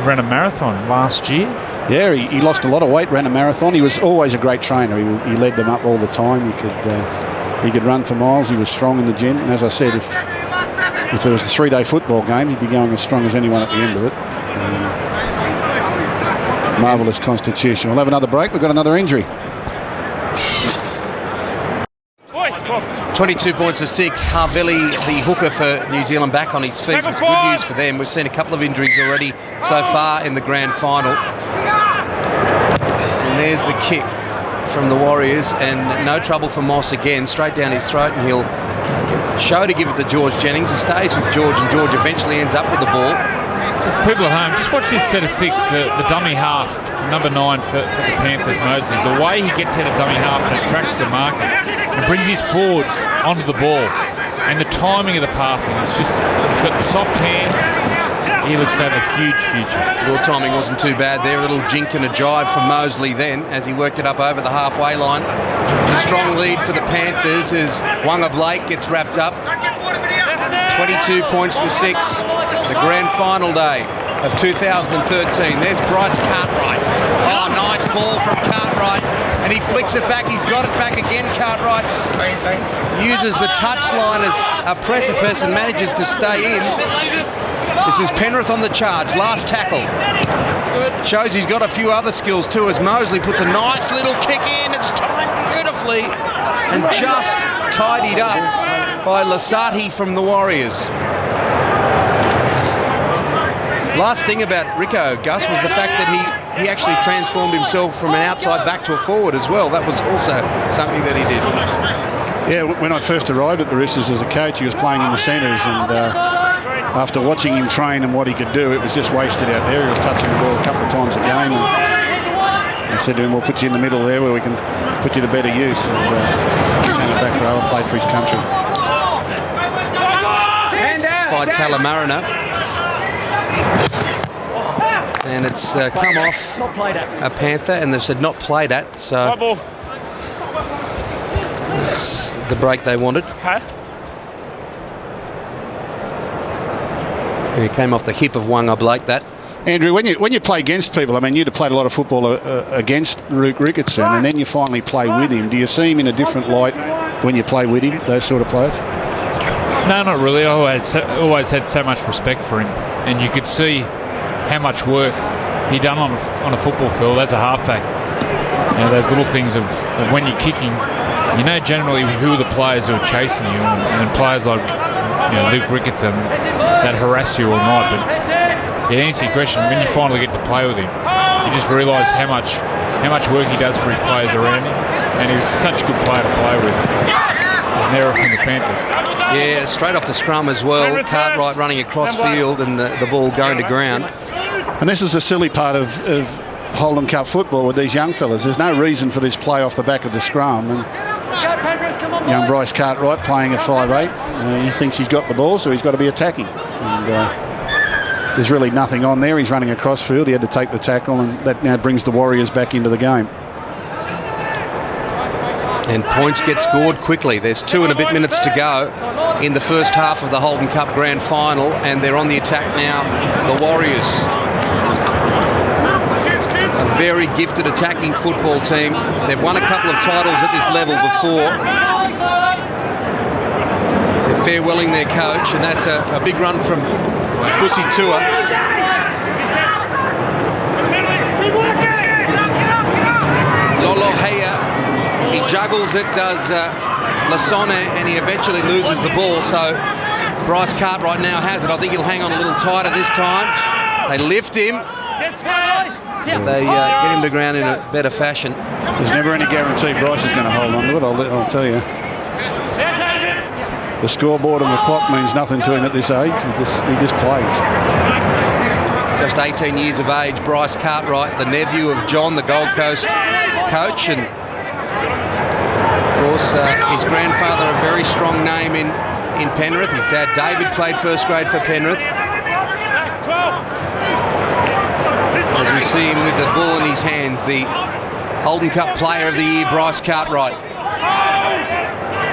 ran a marathon last year. Yeah, he lost a lot of weight, ran a marathon. He was always a great trainer. He led them up all the time. He could run for miles. He was strong in the gym. And as I said, if there was a 3-day football game, he'd be going as strong as anyone at the end of it. Marvellous constitution. We'll have another break. We've got another injury. 22 points to 6. Harvelli, the hooker for New Zealand, back on his feet. It's good news for them. We've seen a couple of injuries already so far in the grand final. And there's the kick from the Warriors, and no trouble for Moss again, straight down his throat, and he'll show to give it to George Jennings. He stays with George, and George eventually ends up with the ball. People at home, just watch this set of 6, the dummy half, number 9 for the Panthers, Mosley. The way he gets out of dummy half and attracts the markers and brings his forwards onto the ball, and the timing of the passing, he's got the soft hands. He looks to have a huge future. Your timing wasn't too bad there. A little jink and a jive from Mosley then as he worked it up over the halfway line. A strong lead for the Panthers as Wanga Blake gets wrapped up. 22 points to 6. The grand final day of 2013. There's Bryce Cartwright. Oh, nice ball from Cartwright. And he flicks it back. He's got it back again, Cartwright. Uses the touchline as a precipice and manages to stay in. This is Penrith on the charge. Last tackle. Shows he's got a few other skills too as Mosley puts a nice little kick in. It's timed beautifully and just tidied up by Lasati from the Warriors. Last thing about Rico, Gus, was the fact that he actually transformed himself from an outside back to a forward as well. That was also something that he did. Yeah, when I first arrived at the Roosters as a coach, he was playing in the centres, and after watching him train and what he could do, it was just wasted out there. He was touching the ball a couple of times a game, and I said to him, we'll put you in the middle there where we can put you to better use. And he came back row and played for his country. It's by Talamarina. And it's come off a Panther, and they've said not played at, so it's the break they wanted. And it came off the hip of Wanga Blake, that. Andrew, when you play against people, I mean, you'd have played a lot of football against Luke Ricketson, and then you finally play with him. Do you see him in a different light when you play with him, those sort of players? No, not really. I always had so much respect for him, and you could see how much work he done on a football field as a halfback. You know, those little things of when you're kicking, you know generally who are the players who are chasing you, and players like Luke Ricketts that harass you all night. But to answer your question, when you finally get to play with him, you just realise how much work he does for his players around him, and he was such a good player to play with. He's Nera from the Panthers. Yeah, straight off the scrum as well. Cartwright running across field and the ball going to ground. And this is the silly part of Holden Cup football with these young fellas. There's no reason for this play off the back of the scrum. And young Bryce Cartwright playing at 5'8", he thinks he's got the ball, so he's got to be attacking. And there's really nothing on there. He's running across field. He had to take the tackle, and that now brings the Warriors back into the game. And points get scored quickly. There's 2 and a bit minutes to go in the first half of the Holden Cup Grand Final, and they're on the attack now, the Warriors. A very gifted attacking football team. They've won a couple of titles at this level before. They're farewelling their coach, and that's a big run from Fusi Tua. Lolo Heya. He juggles it, does Lasone, and he eventually loses the ball. So Bryce Cartwright now has it. I think he'll hang on a little tighter this time. They lift him. They get him to ground in a better fashion. There's never any guarantee Bryce is going to hold on to it, I'll tell you. The scoreboard and the clock means nothing to him at this age. He just plays. Just 18 years of age, Bryce Cartwright, the nephew of John, the Gold Coast coach, and of course his grandfather, a very strong name in Penrith. His dad David played first grade for Penrith. As we see him with the ball in his hands, the Holden Cup Player of the Year, Bryce Cartwright.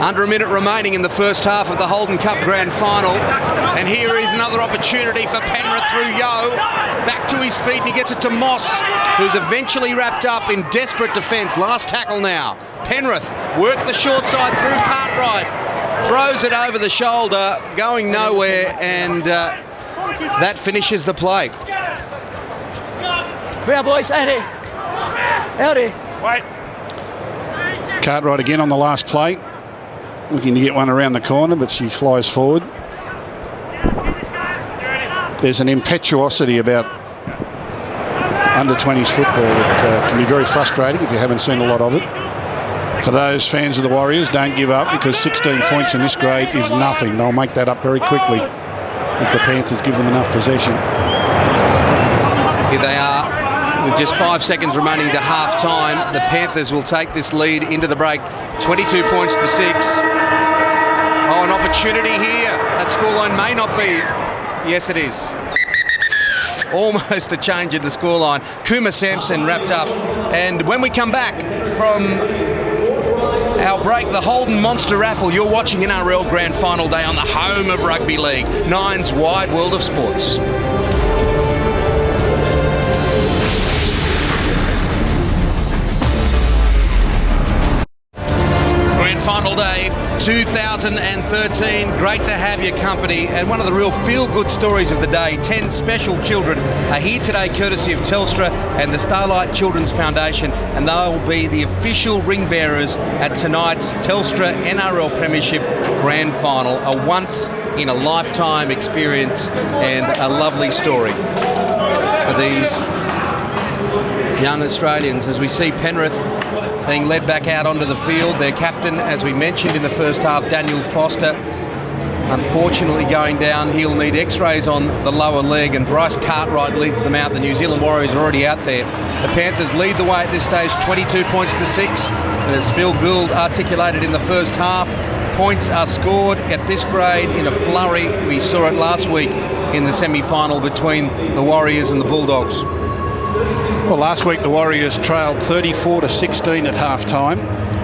Under a minute remaining in the first half of the Holden Cup Grand Final. And here is another opportunity for Penrith through Yo. Back to his feet, and he gets it to Moss, who's eventually wrapped up in desperate defence. Last tackle now. Penrith work the short side through Cartwright. Throws it over the shoulder, going nowhere, and that finishes the play. Ground, boys, out here. Out here. Wait. Cartwright again on the last play. Looking to get one around the corner, but she flies forward. There's an impetuosity about under-20s football that can be very frustrating if you haven't seen a lot of it. For those fans of the Warriors, don't give up, because 16 points in this grade is nothing. They'll make that up very quickly if the Panthers give them enough possession. Here they are, with just 5 seconds remaining to half-time. The Panthers will take this lead into the break, 22 points to 6. Oh, an opportunity here. That scoreline may not be. Yes, it is. Almost a change in the scoreline. Kuma Sampson wrapped up. And when we come back from our break, the Holden Monster Raffle, you're watching NRL Grand Final Day on the home of Rugby League, Nine's wide world of sports. Final day 2013. Great to have your company, and one of the real feel-good stories of the day, 10 special children are here today courtesy of Telstra and the Starlight Children's Foundation, and they'll be the official ring bearers at tonight's Telstra NRL Premiership Grand Final, a once-in-a-lifetime experience and a lovely story for these young Australians as we see Penrith being led back out onto the field. Their captain, as we mentioned in the first half, Daniel Foster, unfortunately going down. He'll need x-rays on the lower leg, and Bryce Cartwright leads them out. The New Zealand Warriors are already out there. The Panthers lead the way at this stage, 22 points to 6. And as Phil Gould articulated in the first half, points are scored at this grade in a flurry. We saw it last week in the semi-final between the Warriors and the Bulldogs. Well, last week the Warriors trailed 34-16 at half-time,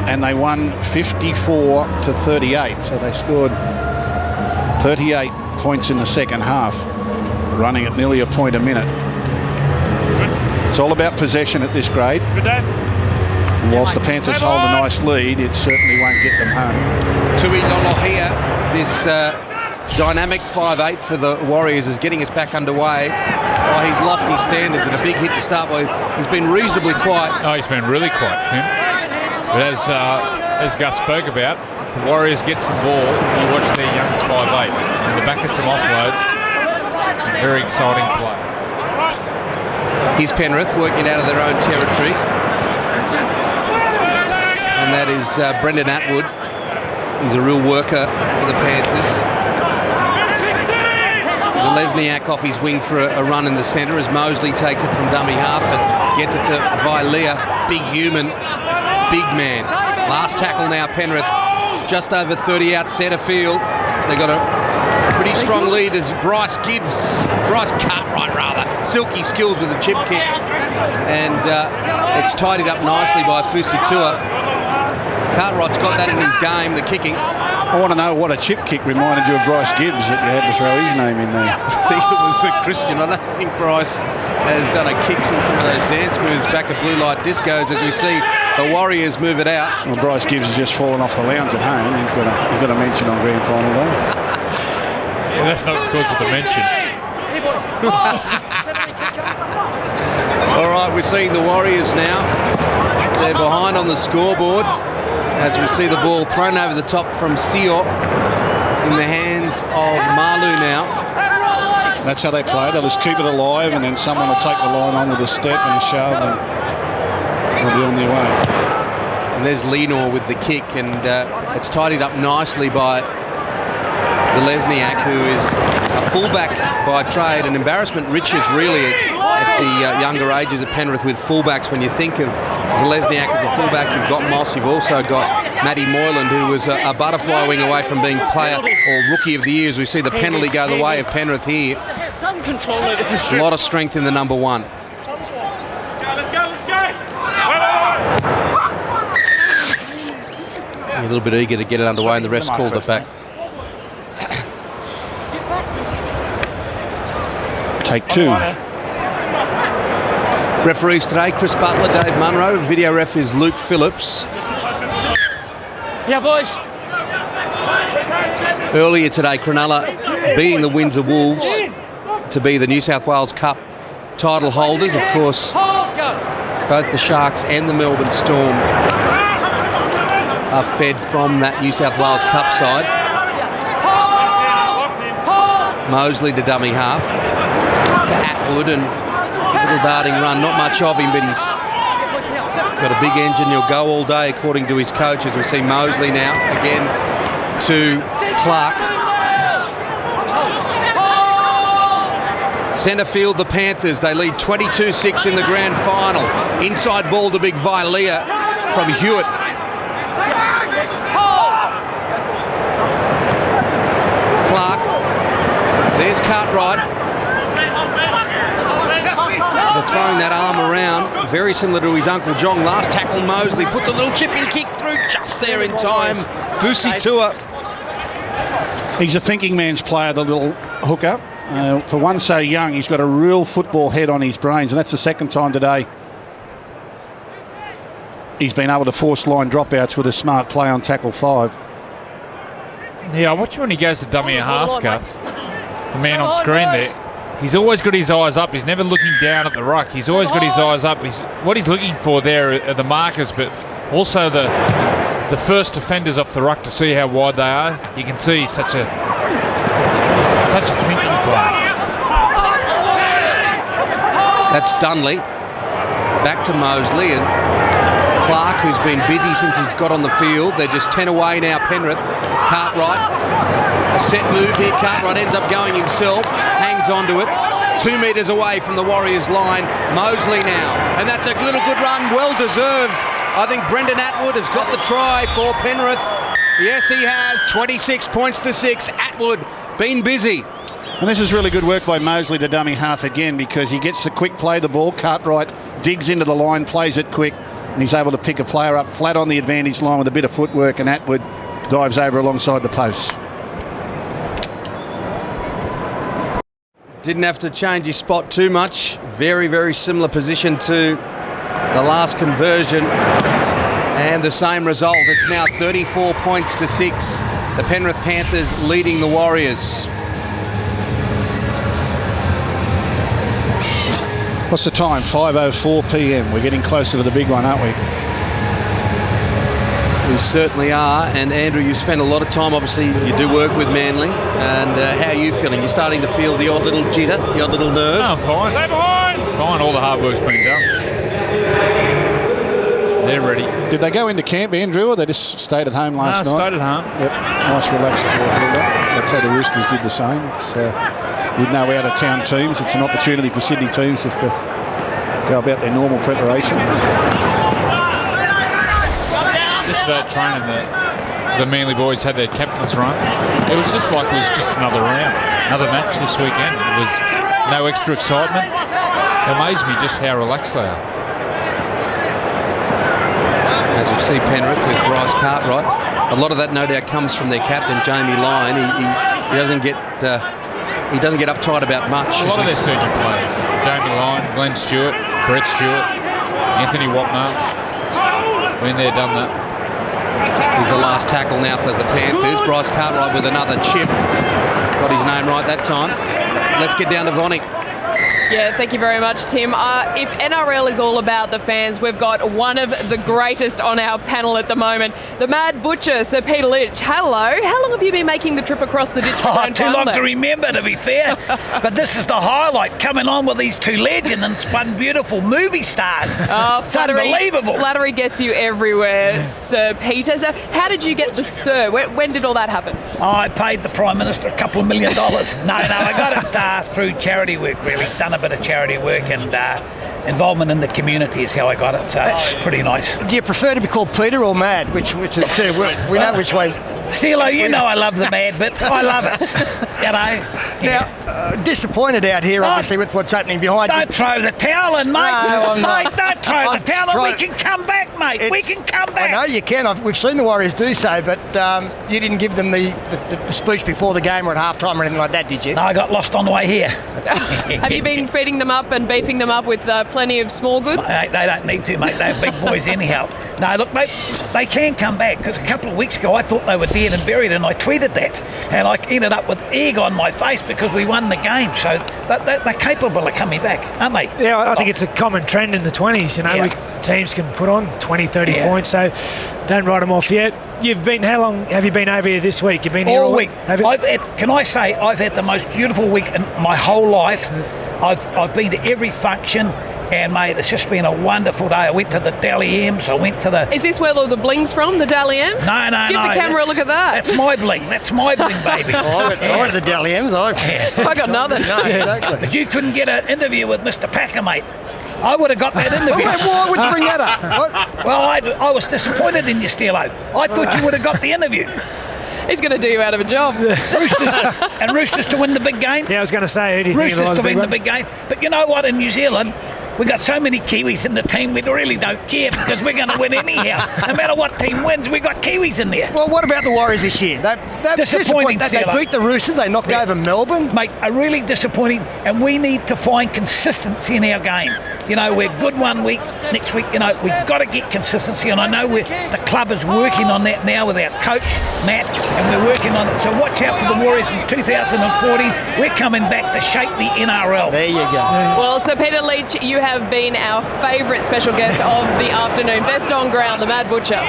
and they won 54-38. So they scored 38 points in the second half, running at nearly a point a minute. It's all about possession at this grade. Good day. And whilst the Panthers hold a nice lead, it certainly won't get them home. Tui Lolohea, this dynamic 5'8" for the Warriors, is getting us back underway. By his lofty standards and a big hit to start with, he's been reasonably quiet. Oh, he's been really quiet, Tim. But as Gus spoke about, if the Warriors get some ball, you watch their young 5'8", and the back of some offloads, very exciting play. Here's Penrith working out of their own territory. And that is Brendan Atwood. He's a real worker for the Panthers. Lesniak off his wing for a run in the centre as Mosley takes it from dummy half and gets it to Vilea. Big human, big man. Last tackle now, Penrith. Just over 30 out centre field. They've got a pretty strong lead as Bryce Cartwright rather. Silky skills with the chip kick. And it's tidied up nicely by Fusitua. Cartwright's got that in his game, the kicking. I want to know what a chip kick reminded you of Bryce Gibbs that you had to throw his name in there. I think it was the Christian. I don't think Bryce has done a kicks in some of those dance moves back at blue light discos as we see the Warriors move it out. Well, Bryce Gibbs has just fallen off the lounge at home. He's got a mention on grand final day. Well, that's not because of the mention. All right, we're seeing the Warriors now. They're behind on the scoreboard as we see the ball thrown over the top from Sio in the hands of Malu now. That's how they play. They'll just keep it alive and then someone will take the line on with a step and a shove and they'll be on their way. And there's Lenor with the kick and it's tidied up nicely by Zelezniak, who is a fullback by trade. An embarrassment riches really at the younger ages at Penrith with fullbacks. When you think of Zelezniak as a fullback, you've got Moss, you've also got Matty Moylan, who was a butterfly wing away from being player or rookie of the year. As we see the penalty go the way of Penrith here. A lot of strength in the number one. A little bit eager to get it underway and the refs called it back. Take two. Referees today, Chris Butler, Dave Munro. Video ref is Luke Phillips. Yeah, boys. Earlier today, Cronulla beating the Windsor Wolves to be the New South Wales Cup title holders. Of course, both the Sharks and the Melbourne Storm are fed from that New South Wales Cup side. Mosley to dummy half. To Atwood and a little darting run, not much of him, but he's got a big engine. He'll go all day according to his coach, as we see Mosley now again to Clark. Centre field, the Panthers, they lead 22-6 in the grand final. Inside ball to big Vilea from Hewitt. Clark, there's Cartwright. They're throwing that arm around, very similar to his Uncle John. Last tackle, Mosley puts a little chipping kick through just there in time. Fusitua. He's a thinking man's player, the little hooker. For one so young, he's got a real football head on his brains, and that's the second time today he's been able to force line dropouts with a smart play on tackle 5. Yeah, I watch when he goes to dummy a half cut. The man on screen there. He's always got his eyes up. He's never looking down at the ruck. He's always got his eyes up. What he's looking for there are the markers, but also the first defenders off the ruck to see how wide they are. You can see such a thinking play. That's Dunley. Back to Mosley and Clark, who's been busy since he's got on the field. They're just 10 away now, Penrith. Cartwright. A set move here. Cartwright ends up going himself. Hangs onto it. 2 metres away from the Warriors line. Mosley now. And that's a little good run. Well deserved. I think Brendan Atwood has got the try for Penrith. Yes, he has. 26 points to 6. Atwood been busy. And this is really good work by Mosley to dummy half again, because he gets the quick play the ball. Cartwright digs into the line, plays it quick, and he's able to pick a player up flat on the advantage line with a bit of footwork, and Atwood dives over alongside the post. Didn't have to change his spot too much. Very, very similar position to the last conversion. And the same result. It's now 34 points to 6. The Penrith Panthers leading the Warriors. What's the time? 5:04 p.m. We're getting closer to the big one, aren't we? We certainly are. And Andrew, you spend a lot of time, obviously, you do work with Manly. And how are you feeling? You're starting to feel the odd little jitter, the odd little nerve? No, I'm fine. Stay behind! Fine, all the hard work's been done. They're ready. Did they go into camp, Andrew, or they just stayed at home last night? Stayed at home. Yep, nice relaxed build-up. I'd say the Roosters did the same. It's with no out-of-town teams, it's an opportunity for Sydney teams just to go about their normal preparation. Just about training the Manly boys had their captain's run. It was just like it was just another round, another match this weekend. It was no extra excitement. It amazed me just how relaxed they are. As we see Penrith with Bryce Cartwright, a lot of that no doubt comes from their captain Jamie Lyon. He doesn't get uptight about much. A lot of their senior players: Jamie Lyon, Glenn Stewart, Brett Stewart, Anthony Wapner. Been there, done that. He's the last tackle now for the Panthers. Bryce Cartwright with another chip. Got his name right that time. Let's get down to Vonnie. Yeah, thank you very much, Tim. If NRL is all about the fans, we've got one of the greatest on our panel at the moment, the Mad Butcher, Sir Peter Lynch. Hello. How long have you been making the trip across the ditch? Too long to remember, to be fair. But this is the highlight, coming on with these two legends and one beautiful movie stars. Oh, it's unbelievable. Flattery gets you everywhere, Sir Peter. So how did you get the Sir? When did all that happen? I paid the Prime Minister $2 million. No, I got it through charity work, really. Done a bit of charity work and involvement in the community is how I got it, so it's pretty nice. Do you prefer to be called Peter or Mad? Which of the two? We know which way. Steelo, you know I love the Mad bit. I love it. You know. Now, disappointed out here, obviously, with what's happening behind you. Don't throw the towel in, mate. No, I'm not. Mate, don't throw the towel in. We can come back, mate. We can come back. I know you can. We've seen the Warriors do so, but you didn't give them the speech before the game or at half-time or anything like that, did you? No, I got lost on the way here. Have you been feeding them up and beefing them up with plenty of small goods? They don't need to, mate. They're big boys anyhow. No, look, they can come back, because a couple of weeks ago I thought they were dead and buried, and I tweeted that, and I ended up with egg on my face because we won the game. So they're capable of coming back, aren't they? Yeah, I think it's a common trend in the 20s. You know, teams can put on 20, 30 points, so don't write them off yet. How long have you been over here this week? You've been here all week. Can I say I've had the most beautiful week in my whole life. I've been to every function. And, mate, it's just been a wonderful day. I went to the Dally M's. I went to the... Is this where all the bling's from, the Dally M's? No. Give the camera a look at that. That's my bling. That's my bling, baby. I went to the Dally M's. I got nothing. No, exactly. But you couldn't get an interview with Mr. Packer, mate. I would have got that interview. Why would you bring that up? Well, I was disappointed in you, Steelo. I thought you would have got the interview. He's going to do you out of a job. Roosters to win the big game. Yeah, I was going to say, who do you think Roosters to win the big game. But you know what, in New Zealand, we got so many Kiwis in the team, we really don't care because we're going to win anyhow. No matter what team wins, we got Kiwis in there. Well, what about the Warriors this year? They're disappointing. They beat the Roosters. They knocked over Melbourne. Mate, are really disappointing, and we need to find consistency in our game. You know, we're good one week, next week, you know, we've got to get consistency, and I know the club is working on that now with our coach, Matt, and we're working on it. So watch out for the Warriors in 2014. We're coming back to shape the NRL. There you go. Well, so Peter Leach, you have been our favourite special guest of the afternoon. Best on ground, the Mad Butcher.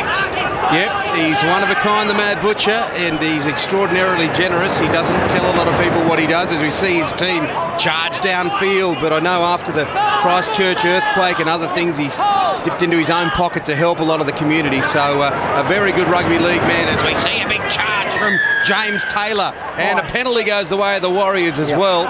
Yep, he's one of a kind, the Mad Butcher, and he's extraordinarily generous. He doesn't tell a lot of people what he does, as we see his team charge downfield. But I know after the Christchurch earthquake and other things, he's dipped into his own pocket to help a lot of the community. So a very good rugby league man, as we see a big charge from James Taylor. And a penalty goes the way of the Warriors as well.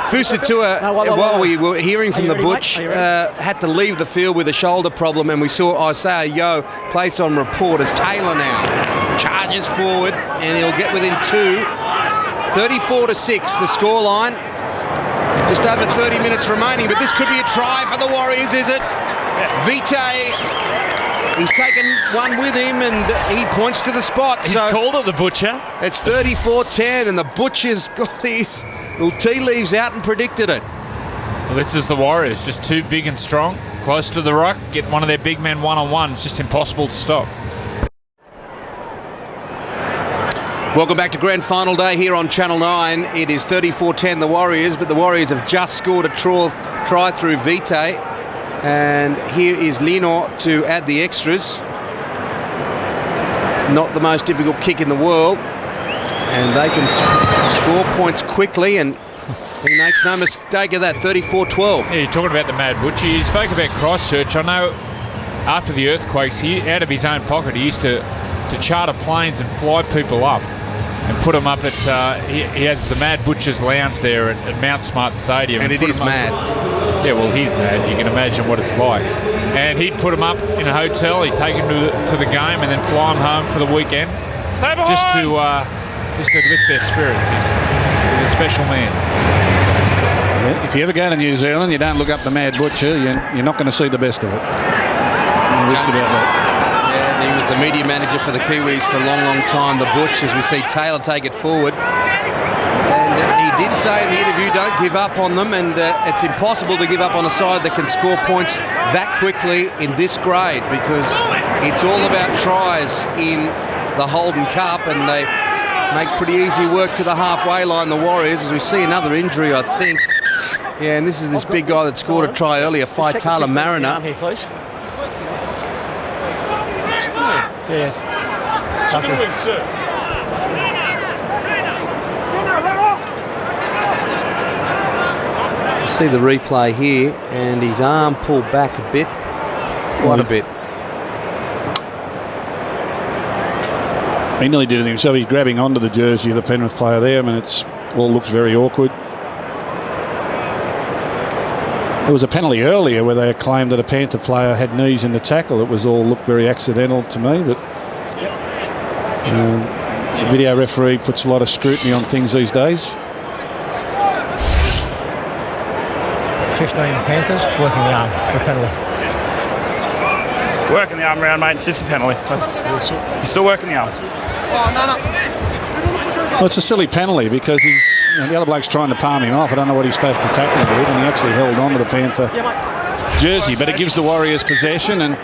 Fusatua, while we were hearing from the Butch, had to leave the field with a shoulder problem, and we saw Isaiah Yeo placed on report as Taylor now charges forward, and he'll get within 2. 34-6, the scoreline. Just over 30 minutes remaining, but this could be a try for the Warriors, is it? Vitae, he's taken one with him, and he points to the spot. He's called it, the Butcher. It's 34-10, and the Butcher's got his little tea leaves out and predicted it. Well, this is the Warriors, just too big and strong, close to the ruck, get one of their big men one-on-one. It's just impossible to stop. Welcome back to Grand Final Day here on Channel 9. It is 34-10 the Warriors, but the Warriors have just scored a try through Vitae. And here is Lino to add the extras. not the most difficult kick in the world, and they can score points quickly, and he makes no mistake of that. 34-12. Yeah, you're talking about the Mad Butcher. You spoke about Christchurch. I know after the earthquakes, out of his own pocket, he used to charter planes and fly people up and put them up at, he has the Mad Butcher's Lounge there at Mount Smart Stadium. And it is mad. Yeah, well, he's mad. You can imagine what it's like. And he'd put them up in a hotel, he'd take them to the game and then fly them home for the weekend. Just to lift their spirits. He's a special man. Yeah, if you ever go to New Zealand, you don't look up the Mad Butcher, you're not going to see the best of it. No risk about that. Yeah, he was the media manager for the Kiwis for a long, long time, the Butch, as we see Taylor take it forward. And he did say in the interview, don't give up on them, and it's impossible to give up on a side that can score points that quickly in this grade, because it's all about tries in the Holden Cup, and they make pretty easy work to the halfway line, the Warriors, as we see another injury, I think. Yeah, and this is this big guy that scored a try earlier, Faitala Mariner. Yeah. See the replay here, and his arm pulled back a bit, quite a bit. He nearly did it himself. He's grabbing onto the jersey of the Penrith player there. I mean, it's all looks very awkward. There was a penalty earlier where they claimed that a Panther player had knees in the tackle. It was all looked very accidental to me. But the video referee puts a lot of scrutiny on things these days. 15 Panthers working the arm for a penalty. Working the arm around, mate. It's just a penalty. So he's still working the arm. Oh, no. Well, it's a silly penalty because the other bloke's trying to palm him off. I don't know what he's supposed to tackle him with, and he actually held on to the Panther jersey. But it gives the Warriors possession, and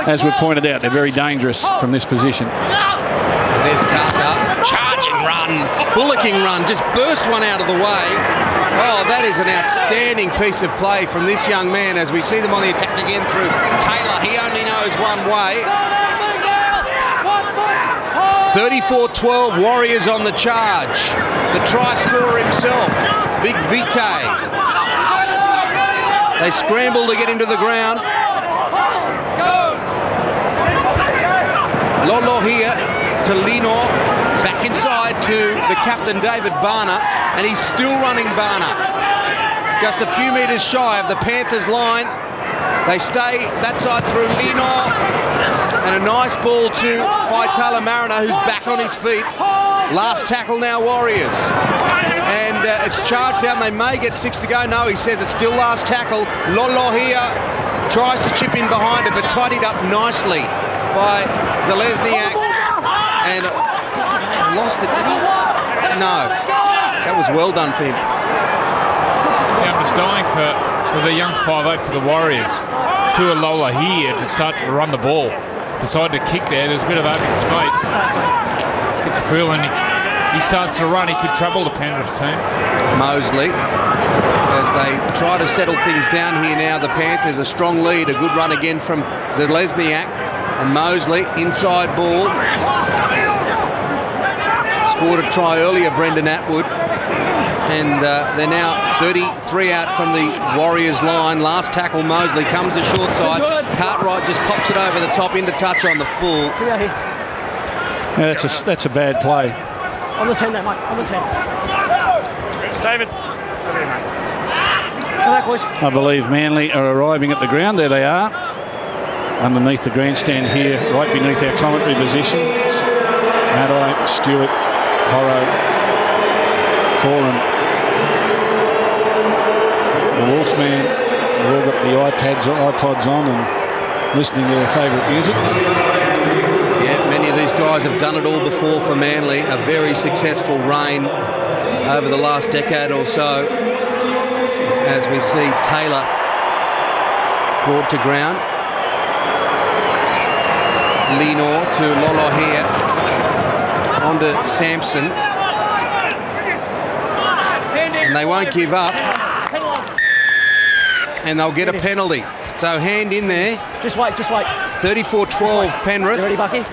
as we've pointed out, they're very dangerous from this position. There's Carter, charging run, bullocking run, just burst one out of the way. Oh, that is an outstanding piece of play from this young man as we see them on the attack again through Taylor. He only knows one way. 34-12, Warriors on the charge. The try scorer himself, Big Vite. They scramble to get into the ground. Lolo here to Lino, back inside to the captain David Barner, and he's still running Barner. Just a few metres shy of the Panthers line. They stay that side through Lino. And a nice ball to Faitala Mariner, who's back on his feet. Last tackle now, Warriors. And it's charged down. They may get 6 to go. No, he says it's still last tackle. Lolo here tries to chip in behind it, but tidied up nicely by Zelezniak. And lost it, did he? No. That was well done for him. Yeah, I'm just dying for the young 5'8" for the Warriors. Tualola here to start to run the ball. Decided to kick there. There's a bit of open space. Just get the feeling he starts to run. He could trouble the Penrith team. Mosley, as they try to settle things down here now, the Panthers a strong lead. A good run again from Zelezniak. And Mosley, inside ball. Scored a try earlier, Brendan Atwood. And they're now 33 out from the Warriors line. Last tackle, Mosley comes to short side. Cartwright just pops it over the top into touch on the full. Yeah, that's a bad play. On the 10 there, mate. On the 10. David. Come back, boys. I believe Manly are arriving at the ground. There they are. Underneath the grandstand here, right beneath our commentary positions. Maddai, Stewart, Horrow, Foran. The Wolfman, they've all got the iPods on and listening to their favourite music. Yeah, many of these guys have done it all before for Manly. A very successful reign over the last decade or so. As we see Taylor brought to ground. Lenore to Lolo here. On to Sampson. And they won't give up. And they'll get a penalty. So hand in there. Just wait. 34-12 Penrith. You ready, Bucky?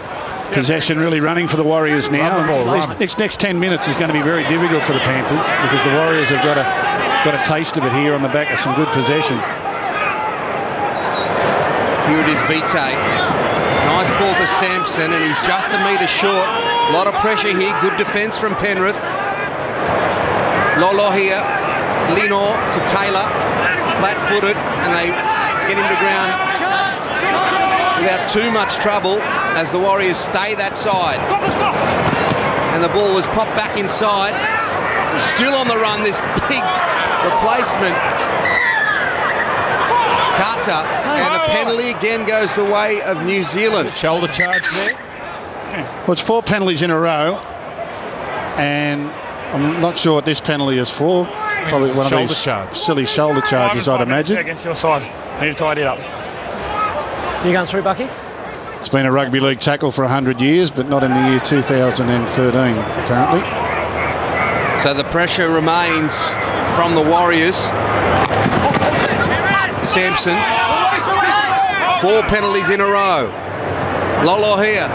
possession really running for the Warriors now. This next 10 minutes is going to be very difficult for the Panthers because the Warriors have got a taste of it here on the back of some good possession. Here it is, Vitae. Nice ball to Sampson, and he's just a metre short. A lot of pressure here. Good defence from Penrith. Lolo here. Lino to Taylor. Flat-footed, and they get him to ground without too much trouble as the Warriors stay that side. And the ball is popped back inside. Still on the run, this big replacement. Carter, and a penalty again goes the way of New Zealand. Shoulder charge there. Well, it's 4 penalties in a row, and I'm not sure what this penalty is for. Probably one of these silly shoulder charges, I'd imagine. Against your side. Need to tidy it up. You going through, Bucky? It's been a rugby league tackle for 100 years, but not in the year 2013, apparently. So the pressure remains from the Warriors. Sampson. 4 penalties in a row. Lolo here.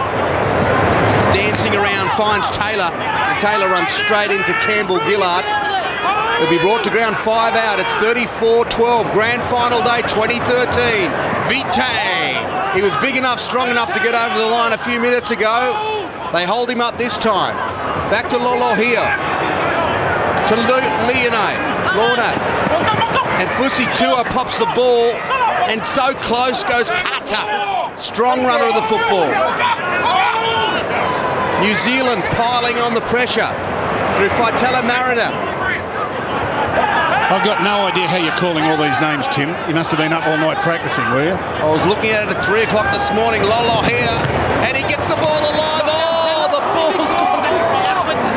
Dancing around, finds Taylor. And Taylor runs straight into Campbell Gillard. Will be brought to ground 5 out. It's 34-12. Grand Final Day 2013. Vitae. He was big enough, strong enough to get over the line a few minutes ago. They hold him up this time. Back to Lolo here. To Lorna. And Fusi Tua pops the ball. And so close goes Kata. Strong runner of the football. New Zealand piling on the pressure through Faitala Mariner. I've got no idea how you're calling all these names, Tim. You must have been up all night practicing, were you? I was looking at it at 3 o'clock this morning. Lolo here, and he gets the ball alive. Oh, the ball's gone out with it.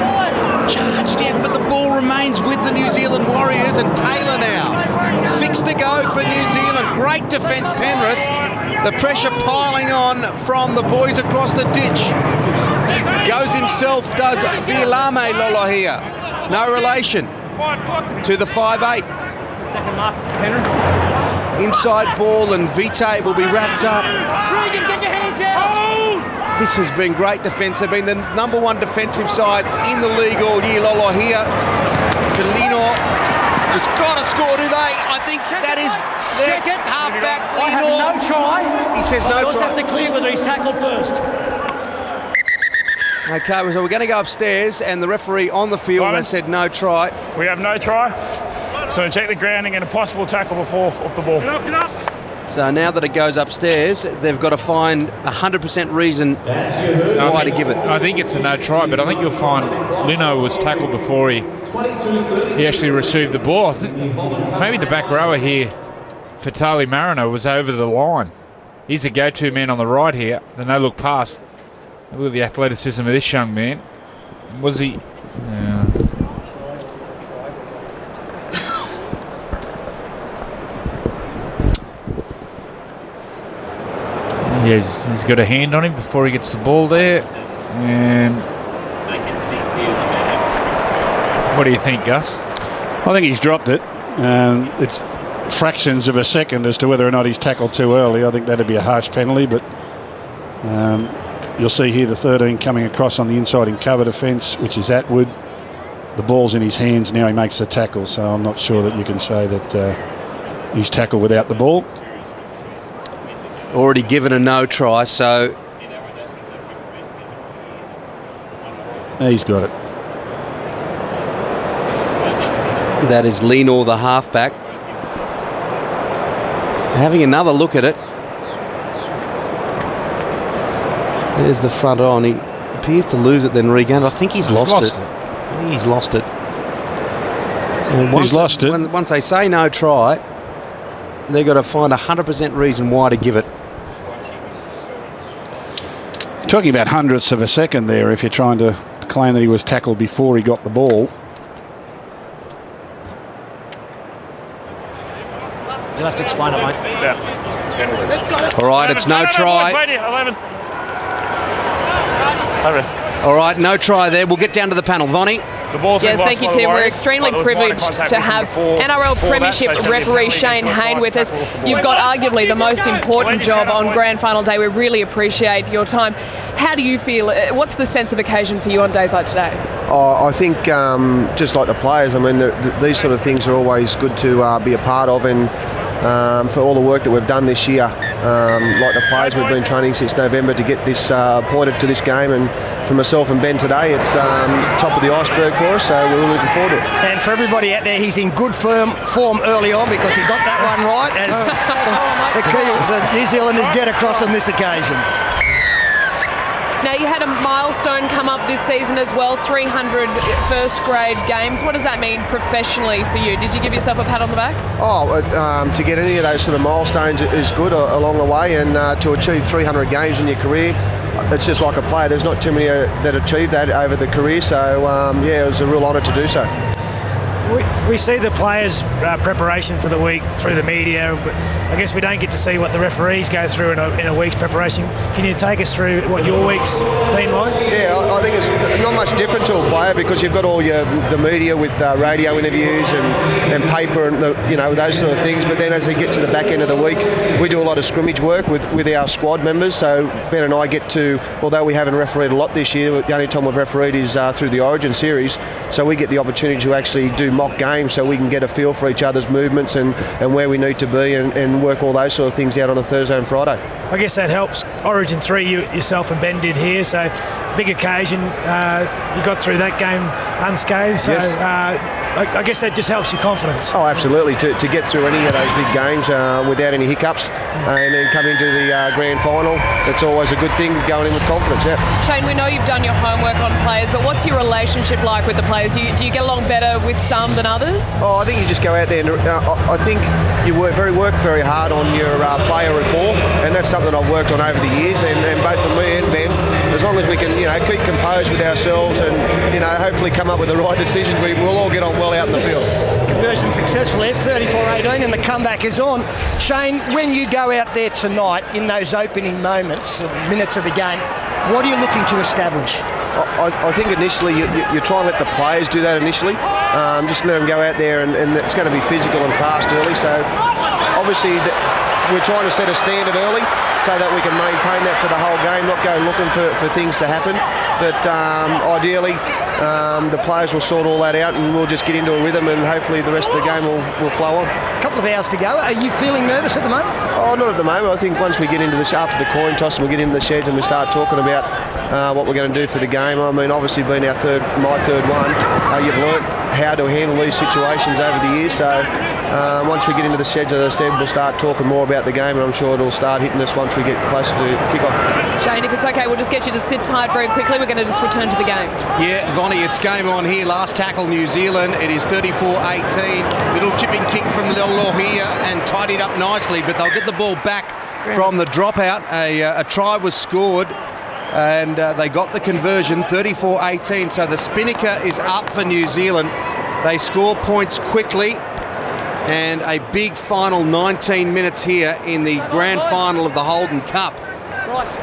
Charged down, but the ball remains with the New Zealand Warriors, and Taylor now. 6 to go for New Zealand. Great defence, Penrith. The pressure piling on from the boys across the ditch. Goes himself, does Vilame Lolo here. No relation to the 5'8". Inside ball, and Vitae will be wrapped up. Regan, get your hands out! This has been great defence. They've been the number 1 defensive side in the league all year. Lolo here. Lino has got to score, do they? I think that is their half-back. I have no try. He says no try. I also have to clear whether he's tackled first. Okay, so we're going to go upstairs, and the referee on the field has said no try. We have no try. So check the grounding and a possible tackle before off the ball. So now that it goes upstairs, they've got to find 100% reason why to give it. I think it's a no try, but I think you'll find Lino was tackled before he actually received the ball. I think maybe the back rower here, Fatali Mariner, was over the line. He's the go-to man on the right here. The no-look pass. Look at the athleticism of this young man. Was he... He's got a hand on him before he gets the ball there. And what do you think, Gus? I think he's dropped it. It's fractions of a second as to whether or not he's tackled too early. I think that'd be a harsh penalty, but you'll see here the 13 coming across on the inside in cover defence, which is Atwood. The ball's in his hands now. He makes the tackle, so I'm not sure that you can say that he's tackled without the ball. Already given a no try, so he's got it. That is Lino, the halfback. Having another look at it. There's the front on. He appears to lose it, then regain it. I think he's lost it. I think he's lost it. So he's lost it. Once they say no try, they've got to find 100% reason why to give it. Talking about hundredths of a second there if you're trying to claim that he was tackled before he got the ball. You'll have to explain it, mate. Yeah. All right, it's no try. Right here, 11. All right, no try there. We'll get down to the panel. Vonnie? The ball's been Yes, lost thank you, by the Tim. We're Warriors, extremely but there was minor privileged contact to with them have before NRL that, Premiership so it's gonna be a referee penalty Shane against Hayne offside with us. tackle off the ball. You've got arguably the most important job on Grand Final Day. We really appreciate your time. How do you feel? What's the sense of occasion for you on days like today? I think just like the players, I mean, these sort of things are always good to be a part of, and for all the work that we've done this year, like the players, we've been training since November to get this appointed to this game, and for myself and Ben today, it's top of the iceberg for us, so we're really looking forward to it. And for everybody out there, he's in good form early on because he got that one right, as the New Zealanders get across on this occasion. Now, you had a milestone come up this season as well, 300 first grade games. What does that mean professionally for you? Did you give yourself a pat on the back? To get any of those sort of milestones is good along the way, and to achieve 300 games in your career, it's just like a player. There's not too many that achieve that over the career, so yeah, it was a real honour to do so. We see the players' preparation for the week through the media, but I guess we don't get to see what the referees go through in a week's preparation. Can you take us through what your week's been like? Yeah, I think it's not much different to a player because you've got all the media with radio interviews and paper and those sort of things. But then as we get to the back end of the week, we do a lot of scrimmage work with our squad members. So Ben and I get to, although we haven't refereed a lot this year, the only time we've refereed is through the Origin series. So we get the opportunity to actually do mock games so we can get a feel for each other's movements and where we need to be and work all those sort of things out on a Thursday and Friday. I guess that helps. Origin 3, yourself and Ben did here, so big occasion. You got through that game unscathed, so yes. I guess that just helps your confidence. Oh, absolutely. To get through any of those big games without any hiccups and then come into the grand final, that's always a good thing going in with confidence, yeah. Shane, we know you've done your homework on players, but what's your relationship like with the players? Do you get along better with some than others? Oh, I think you just go out there and I think you work very hard on your player rapport, and that's something I've worked on over the years, and both for me and Ben, as long as we can keep composed with ourselves and hopefully come up with the right decisions, we'll all get on well out in the field. Conversion successful there, 34-18, and the comeback is on. Shane, when you go out there tonight in those opening moments, minutes of the game, what are you looking to establish? I think initially you try and let the players do that initially. Just let them go out there and it's going to be physical and fast early. So obviously we're trying to set a standard early so that we can maintain that for the whole game, not go looking for things to happen. But ideally the players will sort all that out and we'll just get into a rhythm and hopefully the rest of the game will flow on. A couple of hours to go. Are you feeling nervous at the moment? Oh, not at the moment. I think once we get into after the coin toss and we get into the sheds and we start talking about what we're going to do for the game. I mean, obviously being my third one, you've learnt how to handle these situations over the years. So once we get into the sheds, as I said, we'll start talking more about the game, and I'm sure it'll start hitting us once we get closer to kick-off. Shane, if it's okay, we'll just get you to sit tight very quickly. We're going to just return to the game. Yeah, Vonnie, it's game on here. Last tackle, New Zealand. It is 34-18. Little chipping kick from Lello here and tidied up nicely, but they'll get the ball back from the dropout. A try was scored and they got the conversion, 34-18. So the spinnaker is up for New Zealand. They score points quickly. And a big final 19 minutes here in the grand final of the Holden Cup. Nice.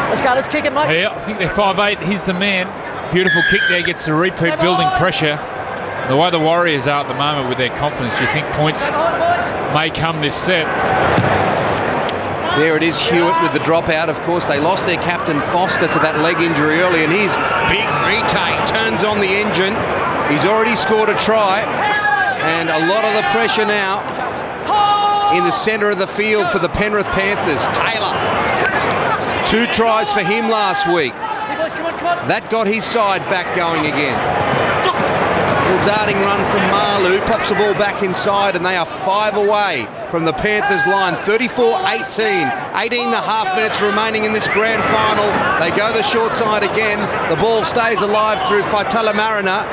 Let's go, let's kick it, mate. Yeah, I think they're 5'8". He's the man. Beautiful kick there, gets the repeat, building pressure. The way the Warriors are at the moment with their confidence, you think points may come this set. There it is, Hewitt with the dropout. Of course, they lost their captain Foster to that leg injury early, and here's Big Vitae turns on the engine. He's already scored a try. And a lot of the pressure now in the centre of the field for the Penrith Panthers. Taylor, 2 tries for him last week. That got his side back going again. Little darting run from Malu, pops the ball back inside, and they are 5 away from the Panthers line. 34-18, 18.5 minutes remaining in this grand final. They go the short side again. The ball stays alive through Faitala Mariner,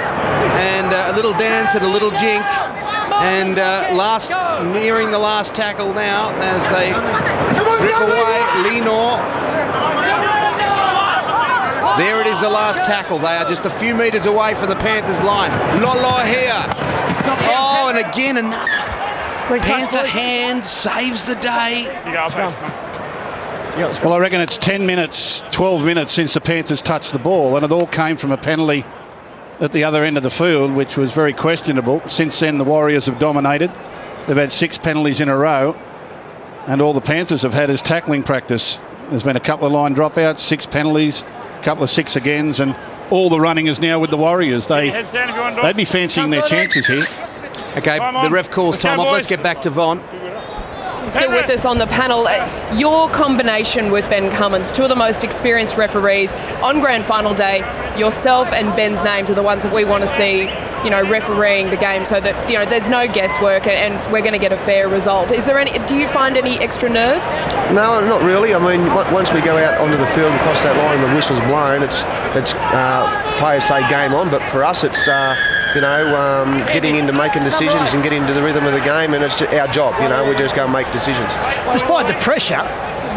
and a little dance and a little jink. And nearing the last tackle now as they rip away Lenore. There it is, the last tackle. They are just a few metres away from the Panthers line. Lolo here. Oh, and again another Panther hand saves the day. Well, I reckon it's 10 minutes, 12 minutes since the Panthers touched the ball, and it all came from a penalty at the other end of the field, which was very questionable. Since then, the Warriors have dominated. They've had 6 penalties in a row, and all the Panthers have had is tackling practice. There's been a couple of line dropouts, 6 penalties, a couple of 6 agains, and all the running is now with the Warriors. They'd be fancying their chances here. Okay, the ref calls time off. Let's get back to Von. Still with us on the panel, your combination with Ben Cummins, 2 of the most experienced referees on grand final day. Yourself and Ben's names are the ones that we want to see, refereeing the game, so that there's no guesswork and we're going to get a fair result. Is there any? Do you find any extra nerves? No, not really. I mean, once we go out onto the field and cross that line and the whistle's blown, it's players say game on. But for us, it's getting into making decisions and getting into the rhythm of the game, and it's just our job. We just go and make decisions. Despite the pressure,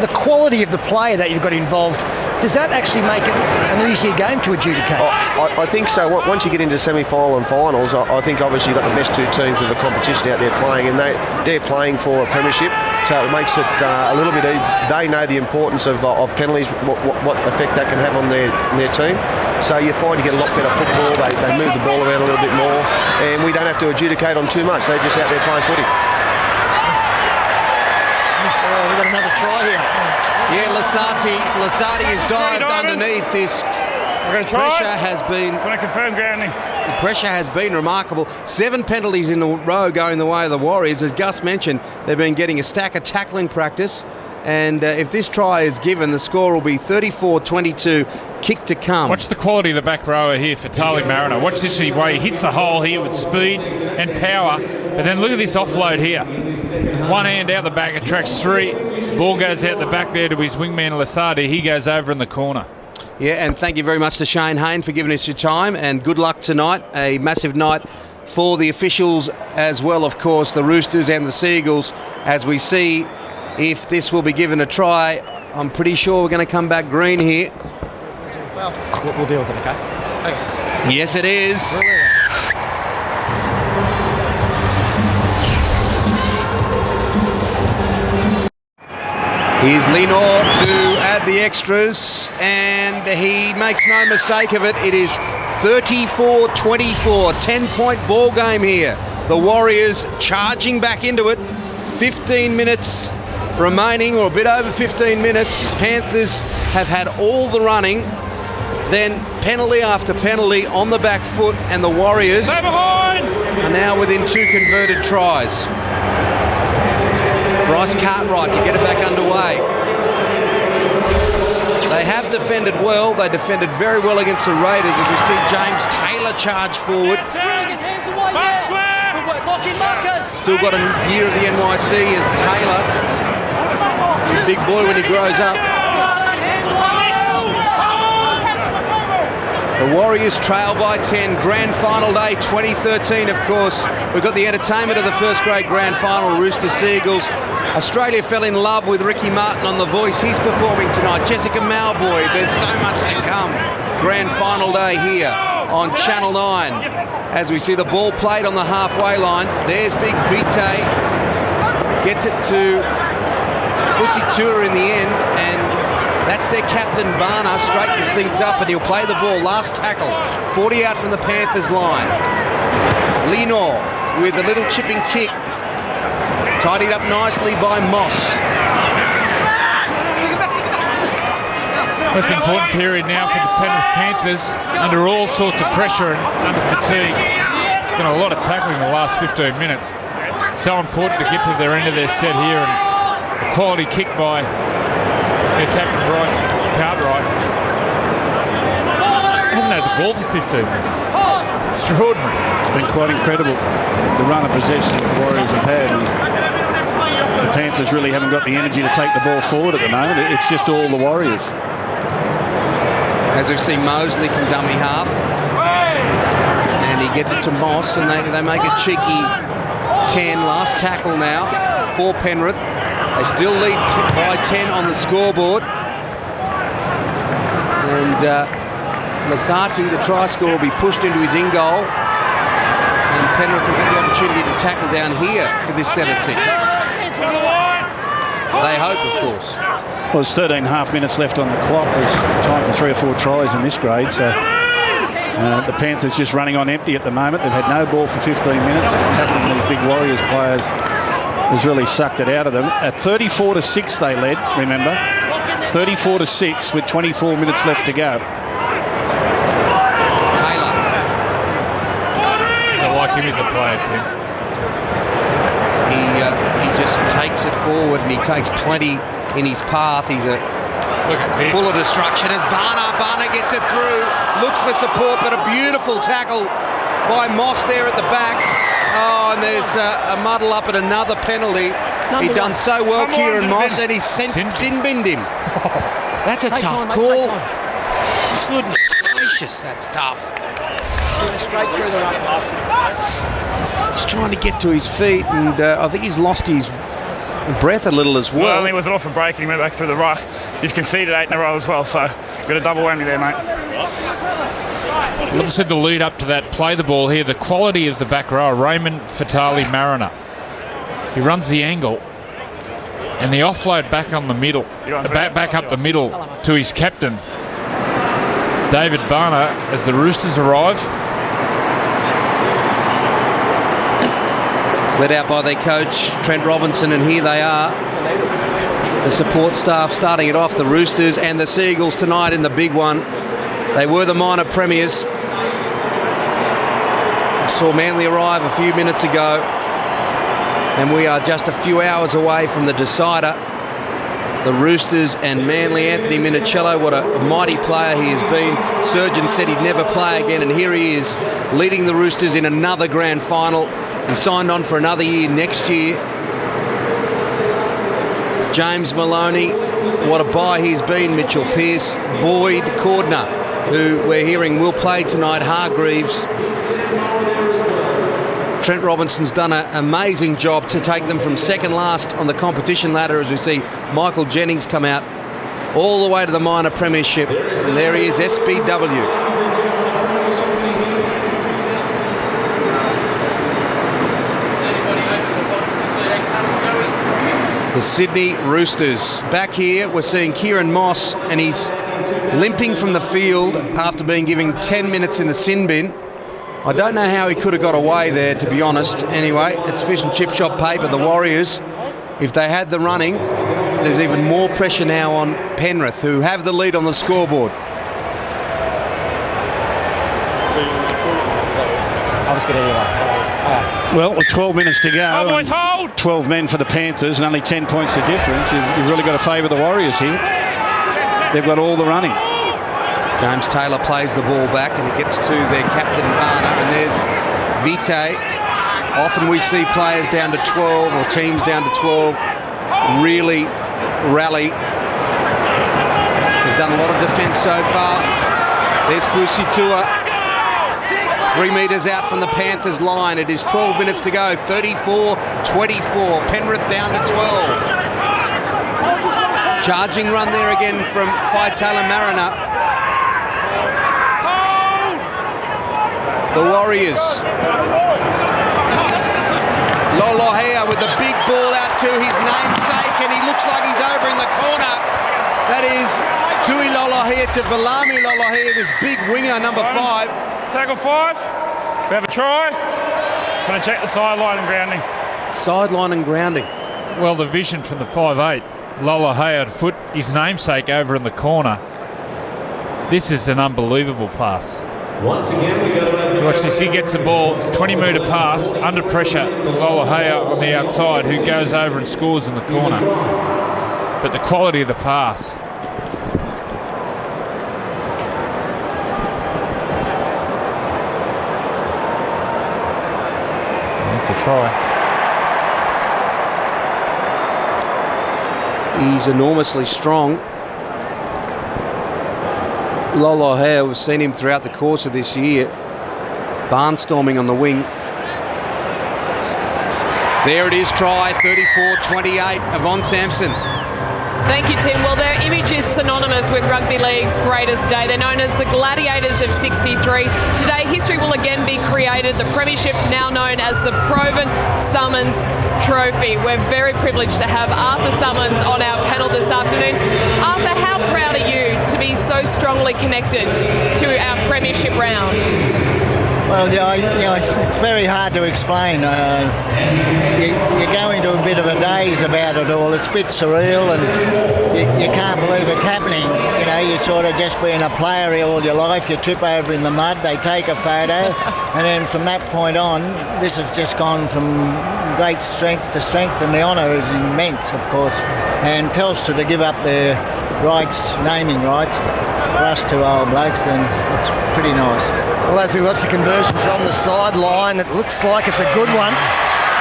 the quality of the player that you've got involved, does that actually make it an easier game to adjudicate? I think so. Once you get into semi-final and finals, I think obviously you've got the best 2 teams of the competition out there playing, and they're playing for a premiership, so it makes it a little bit easy. They know the importance of penalties, what effect that can have on their team. So you find you get a lot better football. They move the ball around a little bit more, and we don't have to adjudicate on too much. They're just out there playing footy. We've got another try here. Yeah, Lasati has dived underneath this. Pressure has been. It's going to confirm grounding. The pressure has been remarkable. 7 penalties in a row going the way of the Warriors. As Gus mentioned, they've been getting a stack of tackling practice. And if this try is given, the score will be 34-22, kick to come. Watch the quality of the back rower here for Tarly Mariner. Watch this way. He hits the hole here with speed and power. But then look at this offload here. One hand out the back, attracts 3. Ball goes out the back there to his wingman Lasardi. He goes over in the corner. Yeah, and thank you very much to Shane Hayne for giving us your time, and good luck tonight. A massive night for the officials as well, of course, the Roosters and the Seagulls, as we see if this will be given a try. I'm pretty sure we're going to come back green here. We'll deal with it, okay? Yes, it is. Here's Lenore to add the extras, and he makes no mistake of it. It is 34-24, 10-point ball game here. The Warriors charging back into it. 15 minutes remaining, or a bit over 15 minutes. Panthers have had all the running, then penalty after penalty on the back foot, and the Warriors are now within 2 converted tries. Bryce Cartwright to get it back underway. They have defended well. They defended very well against the Raiders, as we see James Taylor charge forward. Still got a year of the NYC as Taylor. He's a big boy when he grows up. The Warriors trail by 10. Grand Final Day 2013, of course. We've got the entertainment of the first grade Grand Final, Rooster Seagulls. Australia fell in love with Ricky Martin on The Voice. He's performing tonight. Jessica Malboy. There's so much to come. Grand Final Day here on Channel 9. As we see the ball played on the halfway line. There's Big Vite. Gets it to Pussy Tour in the end, and that's their captain, Barner, straightens things up, and he'll play the ball. Last tackle, 40 out from the Panthers line. Lenore with a little chipping kick. Tidied up nicely by Moss. It's an important period now for the Penrith Panthers, under all sorts of pressure and under fatigue. Done a lot of tackling in the last 15 minutes. So important to get to their end of their set here, and a quality kick by their captain Bryce Cartwright. They haven't had the ball for 15 minutes. It's extraordinary. It's been quite incredible, the run of possession the Warriors have had. And the Panthers really haven't got the energy to take the ball forward at the moment. It's just all the Warriors. As we've seen Mosley from dummy half. And he gets it to Moss, and they make a cheeky 10. Last tackle now for Penrith. They still lead by 10 on the scoreboard. And Lasati, the try scorer, will be pushed into his in-goal. And Penrith will get the opportunity to tackle down here for this set of 6. They hope, of course. Well, there's 13.5 minutes left on the clock. There's time for 3 or 4 tries in this grade, so The Panthers just running on empty at the moment. They've had no ball for 15 minutes. Tackling these big Warriors players has really sucked it out of them. At 34-6 they led, remember. 34-6 with 24 minutes left to go. Taylor. I like him as a player, Tim. He just takes it forward and he takes plenty in his path. He's full of destruction as Barner gets it through, looks for support, but a beautiful tackle by Moss there at the back. Oh, and there's a muddle up at another penalty. He done so well, Kieran Moss, and he sin-binned him. That's a tough call. Goodness gracious, that's tough. Straight through the ruck. He's trying to get to his feet, and I think he's lost his breath a little as well. Well, I think it was off a break and he went back through the ruck. He's conceded 8 in a row as well, so got a double whammy there, mate. Like I said, the lead up to that, play the ball here. The quality of the back row, Raymond Fatali Mariner. He runs the angle and the offload back on the middle, back up the middle to his captain, David Barner, as the Roosters arrive. Led out by their coach, Trent Robinson, and here they are. The support staff starting it off, the Roosters and the Seagulls tonight in the big one. They were the minor premiers. We saw Manly arrive a few minutes ago, and we are just a few hours away from the decider. The Roosters and Manly. Anthony Minicello, what a mighty player he has been. Surgeon said he'd never play again, and here he is leading the Roosters in another grand final. He signed on for another year next year. James Maloney, what a buy he's been. Mitchell Pearce, Boyd, Cordner, who we're hearing will play tonight, Hargreaves. Trent Robinson's done an amazing job to take them from second last on the competition ladder, as we see Michael Jennings come out all the way to the minor premiership. And there he is, SBW. The Sydney Roosters. Back here, we're seeing Kieran Moss, and he's limping from the field after being given 10 minutes in the sin bin. I don't know how he could have got away there, to be honest. Anyway, it's fish and chip shop paper. The Warriors, if they had the running, there's even more pressure now on Penrith, who have the lead on the scoreboard. I'll just get anyway. Well, with 12 minutes to go, Oh, boys, hold! 12 men for the Panthers and only 10 points the difference. You've really got to favour the Warriors here. They've got all the running. James Taylor plays the ball back, and it gets to their captain, Barner, and there's Vitae. Often we see players down to 12 or teams down to 12 really rally. They've done a lot of defence so far. There's Fusitua. 3 metres out from the Panthers line. It is 12 minutes to go. 34-24. Penrith down to 12. Charging run there again from Taylor Mariner. The Warriors. Lolohea with the big ball out to his namesake, and he looks like he's over in the corner. That is Tui Lolohea to Valami Lolohea, this big winger, number 5. Tackle 5. We have a try. Just going to check the sideline and grounding. Sideline and grounding. Well, the vision from the 5'8", Lolohea foot, his namesake over in the corner. This is an unbelievable pass. Once again, we go to watch this. He gets the ball, 20-metre pass, under pressure to Lolohea on the outside, who goes over and scores in the corner. But the quality of the pass. It's a try. He's enormously strong. Lolohea, we've seen him throughout the course of this year, barnstorming on the wing. There it is, try, 34-28, Yvonne Sampson. Thank you, Tim. Well, their image is synonymous with rugby league's greatest day. They're known as the Gladiators of 63. Today, history will again be created. The premiership now known as the Provan Summons Trophy. We're very privileged to have Arthur Summons on our panel this afternoon. Arthur, how proud are you to be so strong strongly connected to our premiership round? Well, it's very hard to explain. You go into a bit of a daze about it all. It's a bit surreal, and you can't believe it's happening. You sort of just being a player all your life. You trip over in the mud, they take a photo, and then from that point on, this has just gone from great strength to strength, and the honour is immense, of course. And Telstra to give up their rights, naming rights, for us two old blokes, then it's pretty nice. Well, as we watch the conversion from the sideline, it looks like it's a good one.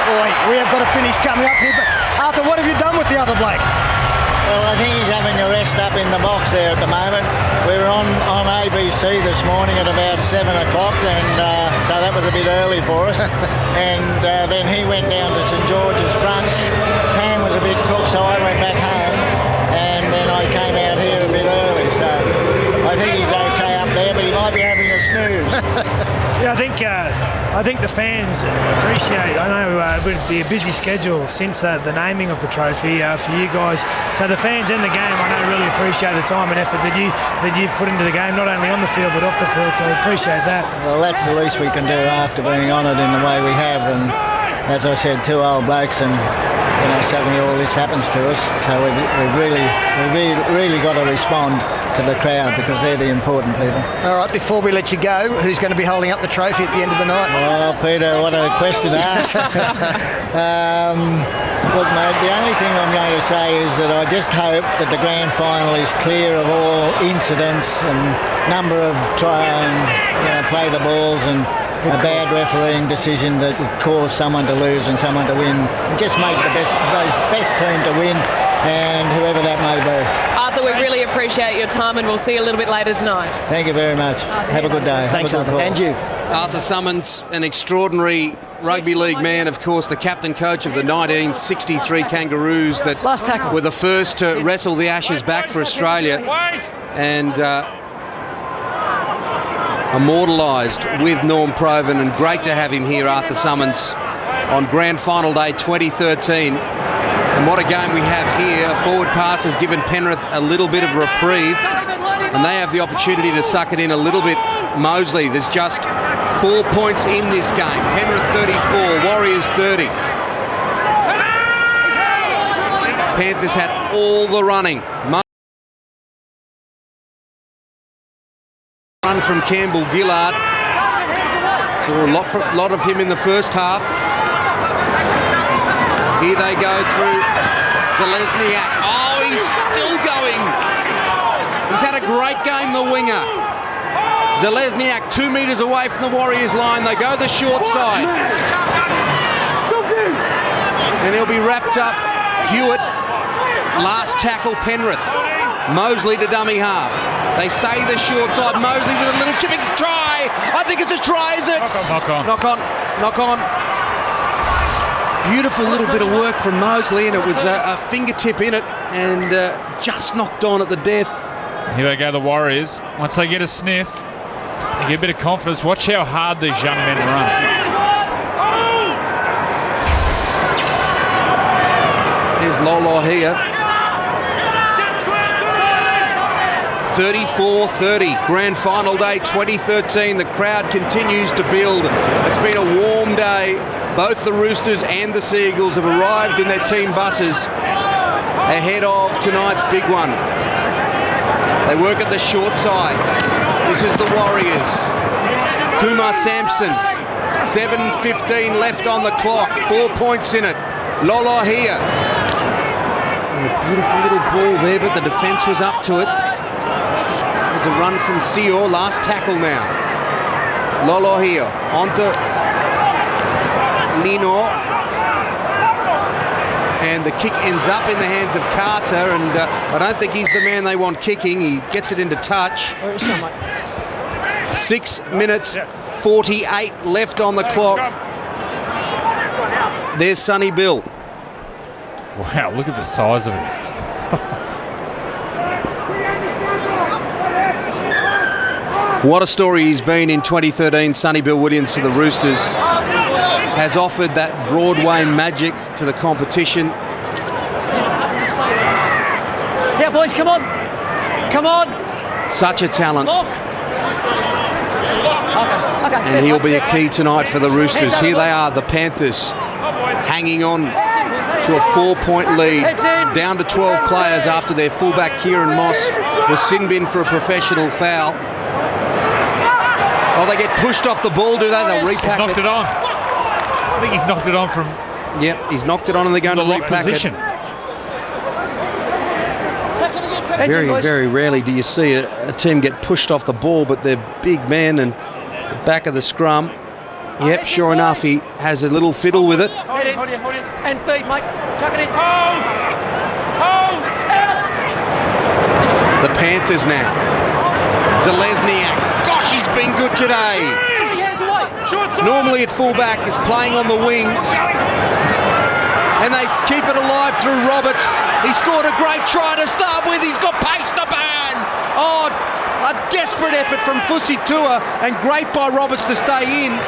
Boy, we have got a finish coming up here, but Arthur, what have you done with the other bloke? Well, I think he's having a rest up in the box there at the moment. We were on ABC this morning at about 7 o'clock, and so that was a bit early for us. And then he went down to St George's brunch. Pam was a bit crook, so I went back home, and then I came out here a bit early. So I think he's okay up there, but he might be having a snooze. Yeah, I think the fans appreciate. I know it would be a busy schedule since the naming of the trophy for you guys. So the fans in the game, I know, really appreciate the time and effort that you've put into the game, not only on the field but off the field. So I appreciate that. Well, that's the least we can do after being honoured in the way we have. And as I said, two old blokes, and suddenly all this happens to us. So we've really got to respond to the crowd, because they're the important people. All right, before we let you go, who's going to be holding up the trophy at the end of the night? Well, Peter, what a question to ask. Look, mate, the only thing I'm going to say is that I just hope that the grand final is clear of all incidents and number of play the balls and a bad refereeing decision that would cause someone to lose and someone to win. And just make the best team to win, and whoever that may be. Arthur, we really appreciate your time, and we'll see you a little bit later tonight. Thank you very much. Have a good day. Thanks, Arthur. And you. Arthur Summons, an extraordinary rugby league man, of course, the captain coach of the 1963 Kangaroos that were the first to wrestle the Ashes back for Australia, and immortalised with Norm Provan. And great to have him here, Arthur Summons, on Grand Final Day 2013. And what a game we have here. A forward pass has given Penrith a little bit of reprieve, and they have the opportunity to suck it in a little bit. Mosley, there's just 4 points in this game. Penrith 34, Warriors 30. Panthers had all the running. Run from Campbell Gillard. Saw a lot of him in the first half. Here they go through Zelezniak. Oh, he's still going. He's had a great game, the winger. Zelezniak 2 metres away from the Warriors line. They go the short side. And he'll be wrapped up. Hewitt, last tackle Penrith. Mosley to dummy half. They stay the short side. Mosley with a little chipping try. I think it's a try, is it? Knock on. Beautiful little bit of work from Mosley, and it was a fingertip in it, and just knocked on at the death. Here they go, the Warriors. Once they get a sniff, they get a bit of confidence. Watch how hard these young men run. 34-30, Grand Final Day 2013. The crowd continues to build. It's been a warm day. Both the Roosters and the Seagulls have arrived in their team buses ahead of tonight's big one. They work at the short side. This is the Warriors. Kumar Sampson, 7:15 left on the clock, 4 points in it. Lola here. A beautiful little ball there, but the defence was up to it. There's a run from Sior, last tackle now. Lolo here, onto Lino. And the kick ends up in the hands of Carter, and I don't think he's the man they want kicking. He gets it into touch. 6 minutes, 48 left on the clock. There's Sonny Bill. Wow, look at the size of him. What a story he's been in 2013. Sonny Bill Williams for the Roosters has offered that Broadway magic to the competition. Yeah, boys, come on. Come on. Such a talent. And he'll be a key tonight for the Roosters. Here they are, the Panthers, hanging on to a 4-point lead, down to 12 players after their fullback Kieran Moss was sin bin for a professional foul. Oh, they get pushed off the ball, do they? They'll repack it. It on. I think he's knocked it on from... Yep, he's knocked it on and they're going to repack position. it. Very rarely do you see a team get pushed off the ball, but they're big men and the back of the scrum. Yep, sure enough, he has a little fiddle with it. Hold it. And feed, mate. Chuck it in. Hold! Out! The Panthers now. Zalesniak. Gosh, he's been good today. Normally at fullback, is playing on the wing. And they keep it alive through Roberts. He scored a great try to start with. He's got pace to burn. Oh, a desperate effort from Fusi Tua, and great by Roberts to stay in.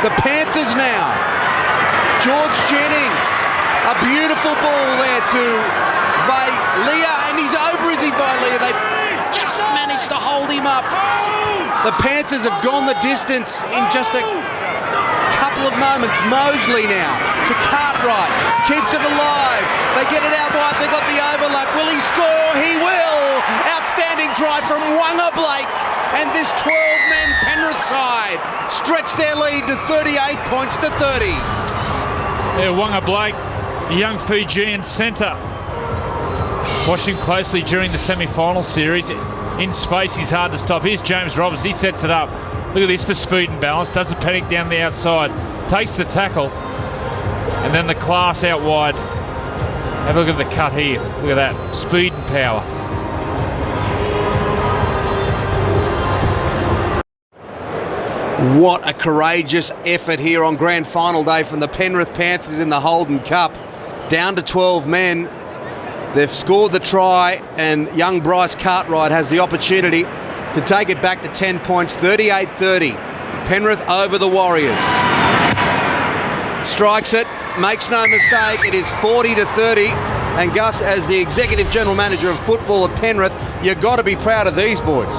The Panthers now. George Jennings. A beautiful ball there to Vailea, and he's over, is he, Vailea? They just managed to hold him up. The Panthers have gone the distance in just a couple of moments. Mosley now to Cartwright. Keeps it alive. They get it out wide. They got the overlap. Will he score? He will. Outstanding try from Wanga Blake. And this 12-man Penrith side stretch their lead to 38 points to 30. Yeah, Wanga Blake, a young Fijian centre. Watched him closely during the semi-final series. In space, he's hard to stop. Here's James Roberts. He sets it up. Look at this for speed and balance. Doesn't panic down the outside. Takes the tackle. And then the class out wide. Have a look at the cut here. Look at that. Speed and power. What a courageous effort here on grand final day from the Penrith Panthers in the Holden Cup. Down to 12 men. They've scored the try, and young Bryce Cartwright has the opportunity to take it back to 10 points, 38-30. Penrith over the Warriors. Strikes it, makes no mistake, it is 40-30. And Gus, as the Executive General Manager of football at Penrith, you've got to be proud of these boys.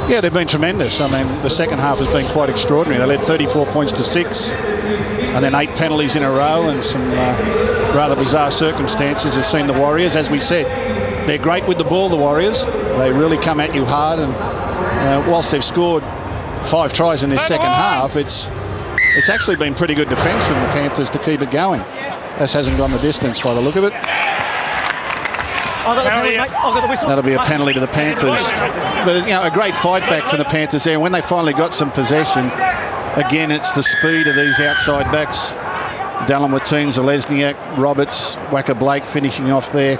Yeah, they've been tremendous. I mean, the second half has been quite extraordinary. They led 34 points to 6, and then 8 penalties in a row, and some rather bizarre circumstances have seen the Warriors. As we said, they're great with the ball, the Warriors. They really come at you hard, and whilst they've scored 5 tries in this second half, it's actually been pretty good defence from the Panthers to keep it going. This hasn't gone the distance by the look of it. That'll be a penalty to the Panthers. But, a great fight back from the Panthers there. When they finally got some possession, again, it's the speed of these outside backs. Dallin Watine, Zalesniak, Roberts, Wanga Blake finishing off there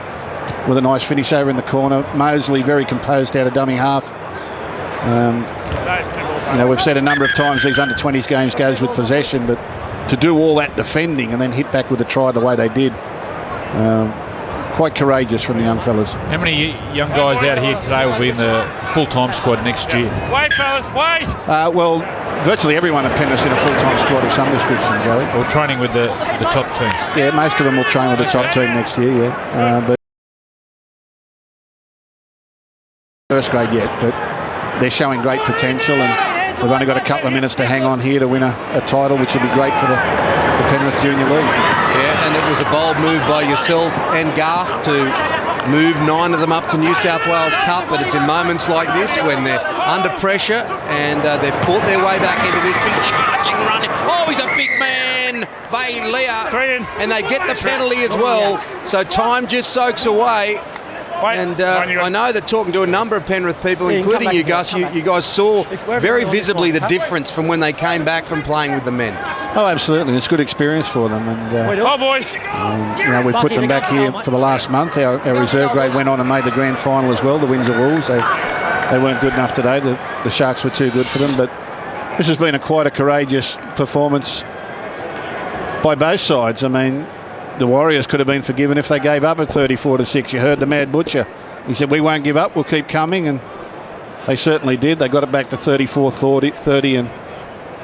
with a nice finish over in the corner. Mosley very composed out of dummy half. We've said a number of times these under-20s games goes with possession, but to do all that defending and then hit back with a try the way they did, quite courageous from the young fellas. How many young guys out here today will be in the full-time squad next year? Wait, fellas, wait! Well, virtually everyone at Penrith's in a full-time squad of some description, Joey. Or training with the top team? Yeah, most of them will train with the top team next year, yeah. But first grade yet, but they're showing great potential, and we've only got a couple of minutes to hang on here to win a title, which will be great for the Penrith Junior League. Yeah, and it was a bold move by yourself and Garth to move 9 of them up to New South Wales Cup, but it's in moments like this when they're under pressure and they've fought their way back into this big charging run. Oh, he's a big man, Vailea, and they get the penalty as well, so time just soaks away. And I know that talking to a number of Penrith people, including you, Gus, you guys saw very visibly the difference from when they came back from playing with the men. Oh, absolutely. It's a good experience for them. And boys! We put them back here for the last month. Our reserve grade went on and made the grand final as well, the Windsor Wolves. They weren't good enough today. The Sharks were too good for them. But this has been quite a courageous performance by both sides. I mean, the Warriors could have been forgiven if they gave up at 34-6. You heard the Mad Butcher. He said, we won't give up, we'll keep coming. And they certainly did. They got it back to 34-30. And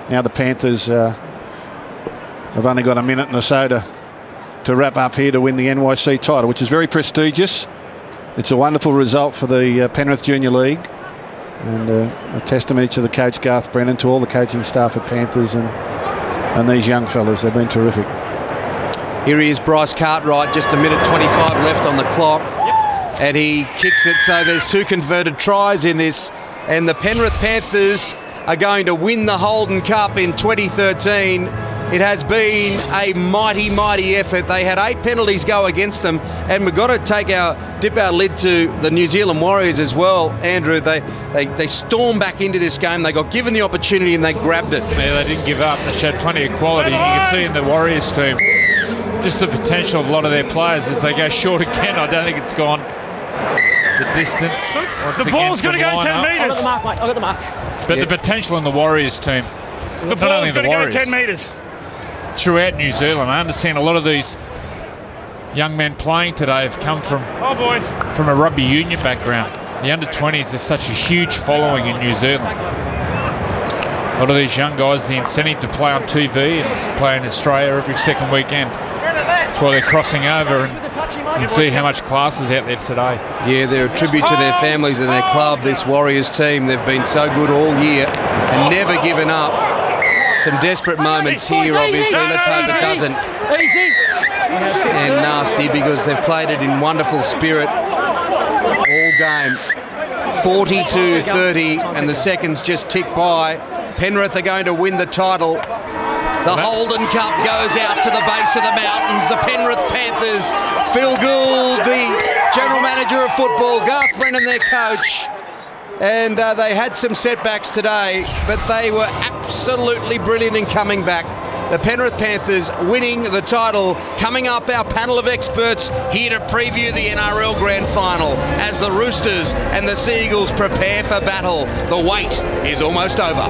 now the Panthers have only got a minute or so to wrap up here to win the NYC title, which is very prestigious. It's a wonderful result for the Penrith Junior League. And a testament to the coach, Garth Brennan, to all the coaching staff at Panthers and these young fellas. They've been terrific. Here he is, Bryce Cartwright, just a minute 25 left on the clock. And he kicks it, so there's 2 converted tries in this. And the Penrith Panthers are going to win the Holden Cup in 2013. It has been a mighty, mighty effort. They had 8 penalties go against them, and we've got to dip our lid to the New Zealand Warriors as well, Andrew. They stormed back into this game. They got given the opportunity and they grabbed it. Yeah, they didn't give up. They showed plenty of quality. You can see in the Warriors team just the potential of a lot of their players as they go short again. I don't think it's gone the distance. The ball's going to go 10 metres. I've got the mark, mate. I've got the mark. But the potential in the Warriors team. The ball's going to go 10 metres. Throughout New Zealand, I understand a lot of these young men playing today have come from a rugby union background. The under-20s is such a huge following in New Zealand. A lot of these young guys, the incentive to play on TV and play in Australia every second weekend. That's why they're crossing over and see how much class is out there today. Yeah, they're a tribute to their families and their club, this Warriors team. They've been so good all year and never given up. Some desperate moments here, obviously. Let's hope it doesn't end nasty, because they've played it in wonderful spirit all game. 42-30, and the seconds just tick by. Penrith are going to win the title. The Holden Cup goes out to the base of the mountains. The Penrith Panthers, Phil Gould, the general manager of football, Garth Brennan, their coach. And they had some setbacks today, but they were absolutely brilliant in coming back. The Penrith Panthers winning the title. Coming up, our panel of experts here to preview the NRL Grand Final as the Roosters and the Seagulls prepare for battle. The wait is almost over.